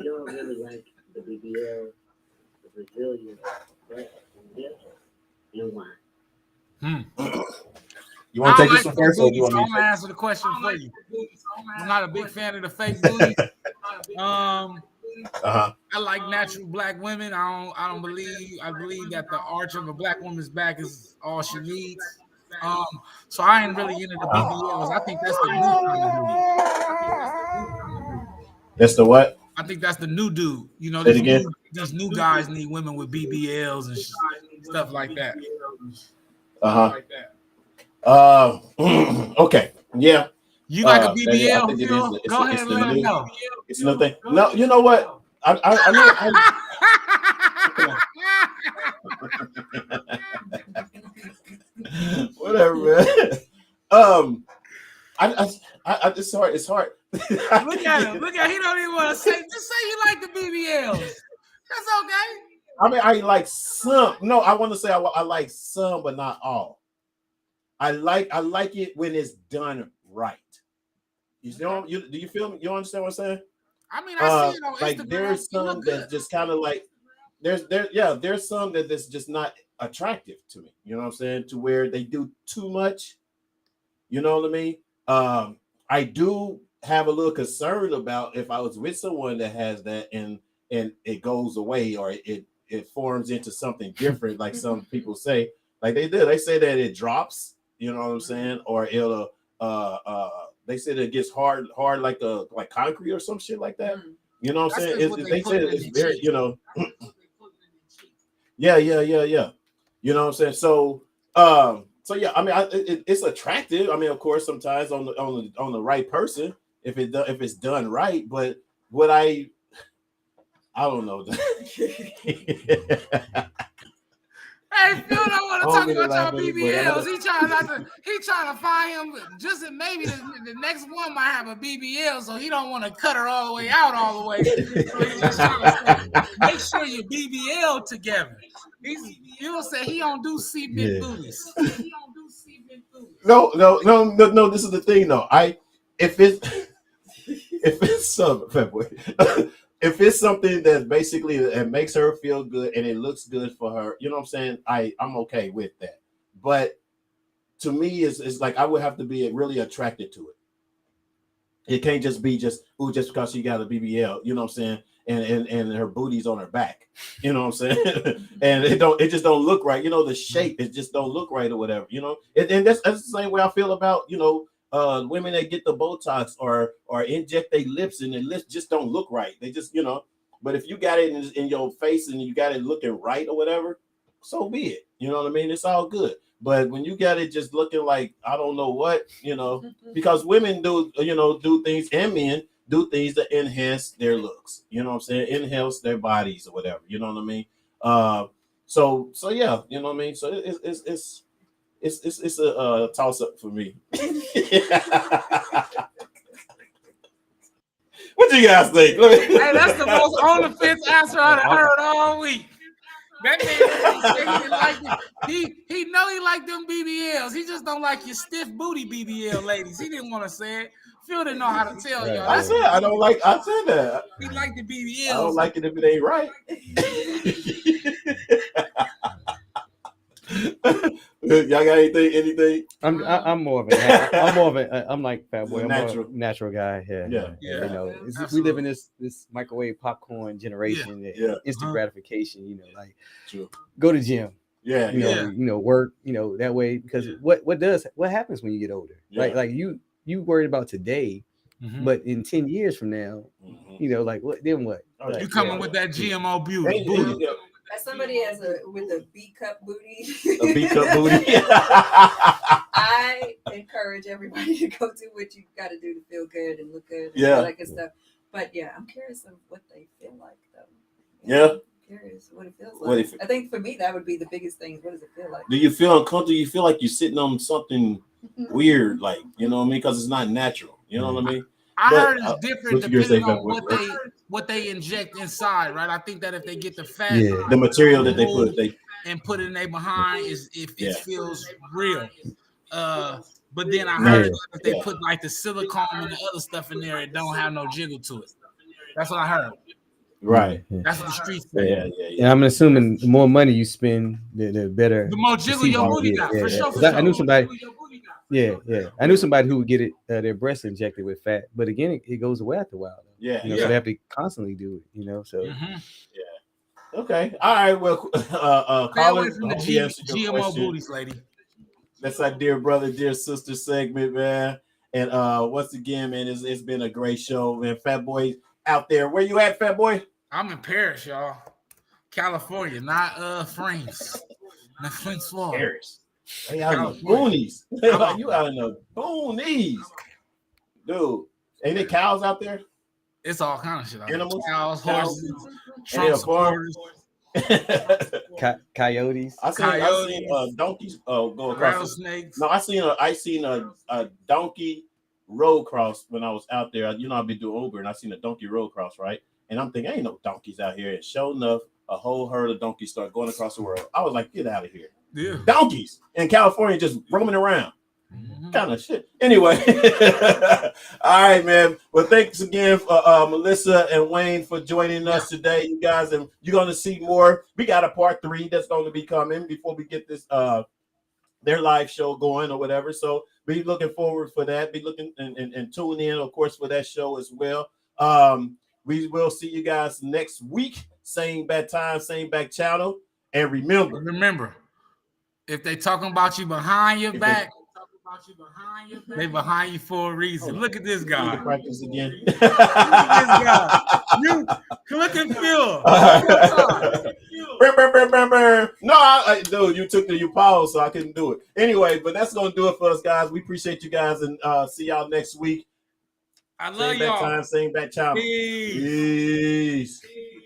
S7: y'all really like the BBL, the Brazilian butt and lips, and why?
S1: You want to take this one first, or do you want me
S2: to answer the question for you? I'm not a big fan of the fake booty. I like natural black women. I believe that the arch of a black woman's back is all she needs. So I ain't really into the BBLs. I think that's the new kind of dude.
S1: That's the what?
S2: I think that's the new dude. These new guys need women with BBLs and stuff like that.
S1: Okay. Yeah.
S2: You like a BBL? Go ahead and let them know.
S1: It's nothing. No, you know what? I whatever, man. It's hard. It's hard.
S2: Look at him. He don't even want to say. Just say you like the BBLs. That's okay.
S1: I mean, I like some. No, I want to say I like some, but not all. I like it when it's done right. Do you feel me? You understand what I'm saying?
S2: I mean, I see it on
S1: like
S2: Instagram.
S1: There's some that's just kind of like there's some that's just not attractive to me. You know what I'm saying? To where they do too much. You know what I mean? I do have a little concern about if I was with someone that has that and it goes away or it forms into something different, like some people say. Like they say that it drops. You know what I'm saying? Or they said it gets hard like concrete or some shit like that. You know what I'm saying? They said it's very, you know. Yeah. You know what I'm saying? So yeah, I mean, it's attractive. I mean, of course, sometimes on the right person, if it's done right. But what I don't know.
S2: Hey, Phil don't want to talk about y'all BBLs.
S1: But
S2: He trying to find him just maybe the next one might have a BBL, so he don't want to cut her all the way out all the way. So he's just trying to make sure your BBL together. He'll say he don't do cement booties. He don't do cement booties.
S1: No. This is the thing, though. If it's if it's something that basically it makes her feel good and it looks good for her, you know what I'm saying? I'm okay with that. But to me, it's like I would have to be really attracted to it. It can't just be just because she got a BBL, you know what I'm saying? And her booty's on her back, you know what I'm saying? And it just don't look right, you know, the shape, it just don't look right or whatever, you know. And that's the same way I feel about, you know, women that get the Botox or inject their lips and their lips just don't look right. They just, you know, but if you got it in your face and you got it looking right or whatever, so be it. You know what I mean? It's all good. But when you got it just looking like I don't know what, you know, because women do things, and men do things that enhance their looks. You know what I'm saying? Enhance their bodies or whatever. You know what I mean? So yeah, you know what I mean? So it's a toss up for me. What you guys think?
S2: Hey, that's the most on the fence answer I've heard all week. That man he know he like them BBLs. He just don't like your stiff booty BBL ladies. He didn't want to say it. Phil didn't know how to tell y'all.
S1: I said that.
S2: He like the BBLs.
S1: I don't like it if it ain't right. Y'all got anything?
S3: I'm more of I'm like Fat Boy. I'm a natural guy. Yeah. You know, we live in this microwave popcorn generation.
S1: Yeah.
S3: Instant gratification. You know, like
S1: True.
S3: Go to gym.
S1: Yeah.
S3: You know, work. You know, that way, because what happens when you get older?
S1: Yeah.
S3: Like you worried about today, but in 10 years from now, you know, like what? Then what?
S1: Oh,
S3: like,
S2: you coming with that GMO booty.
S6: As somebody with a B cup booty,
S1: a B cup booty.
S6: I encourage everybody to go do what you got to do to feel good and look good and all that good stuff. But yeah, I'm curious of what they feel like though. I'm curious what it feels like. I think for me that would be the biggest thing. What does it feel like?
S1: Do you feel uncomfortable? You feel like you're sitting on something weird, like, you know what I mean? Because it's not natural. You know what I mean?
S2: I heard it's different depending on what they inject inside, right? I think that if they get the fat,
S1: the material that they
S2: put it in their behind is if it feels real. But then I heard if they put like the silicone and the other stuff in there, it don't have no jiggle to it. That's what I heard.
S1: Right.
S2: That's what the streets say.
S3: Yeah. I'm assuming the more money you spend, the better.
S2: The more jiggle your booty got, for sure.
S3: I knew somebody. I knew somebody who would get it their breast injected with fat, but again, it goes away after a while.
S1: So
S3: they have to constantly do it. You know, so
S1: Okay. All right. Well,
S2: Colin, from the GMO booties, lady.
S1: That's our dear brother, dear sister segment, man. And once again, man, it's been a great show, man. Fat Boy out there. Where you at, Fat Boy?
S2: I'm in Paris, y'all. California, not France. Not France, Florida.
S1: Paris. They out in the boonies. You out in the boonies. Dude. Ain't there cows out there?
S2: It's all kind of shit out
S1: Animals,
S2: cows, horses, Trump supporters.
S3: Coyotes.
S1: I seen donkeys go across.
S2: Rattlesnakes.
S1: No, I seen a donkey road cross when I was out there. You know, I've been doing Uber and I seen a donkey road cross, right? And I'm thinking, ain't no donkeys out here. And sure enough, a whole herd of donkeys start going across the world. I was like, get out of here.
S2: Yeah.
S1: Donkeys in California just roaming around. Kind of shit. Anyway. All right, man. Well, thanks again for Melissa and Wayne for joining us today, you guys. And you're going to see more. We got a part 3 that's going to be coming before we get this their live show going or whatever. So be looking forward for that. Be looking and tune in, of course, for that show as well. We will see you guys next week. Same bad time, same back channel. And remember,
S2: if they talking about you behind your back, They behind you for a reason. Look at this guy.
S1: Practice again.
S2: Look at this guy. You look at Phil.
S1: No, dude, you took you paused, so I couldn't do it. Anyway, but that's gonna do it for us, guys. We appreciate you guys, and see y'all next week.
S2: I love
S1: Same back
S2: y'all.
S1: time, same back channel.
S2: Peace.
S1: Peace.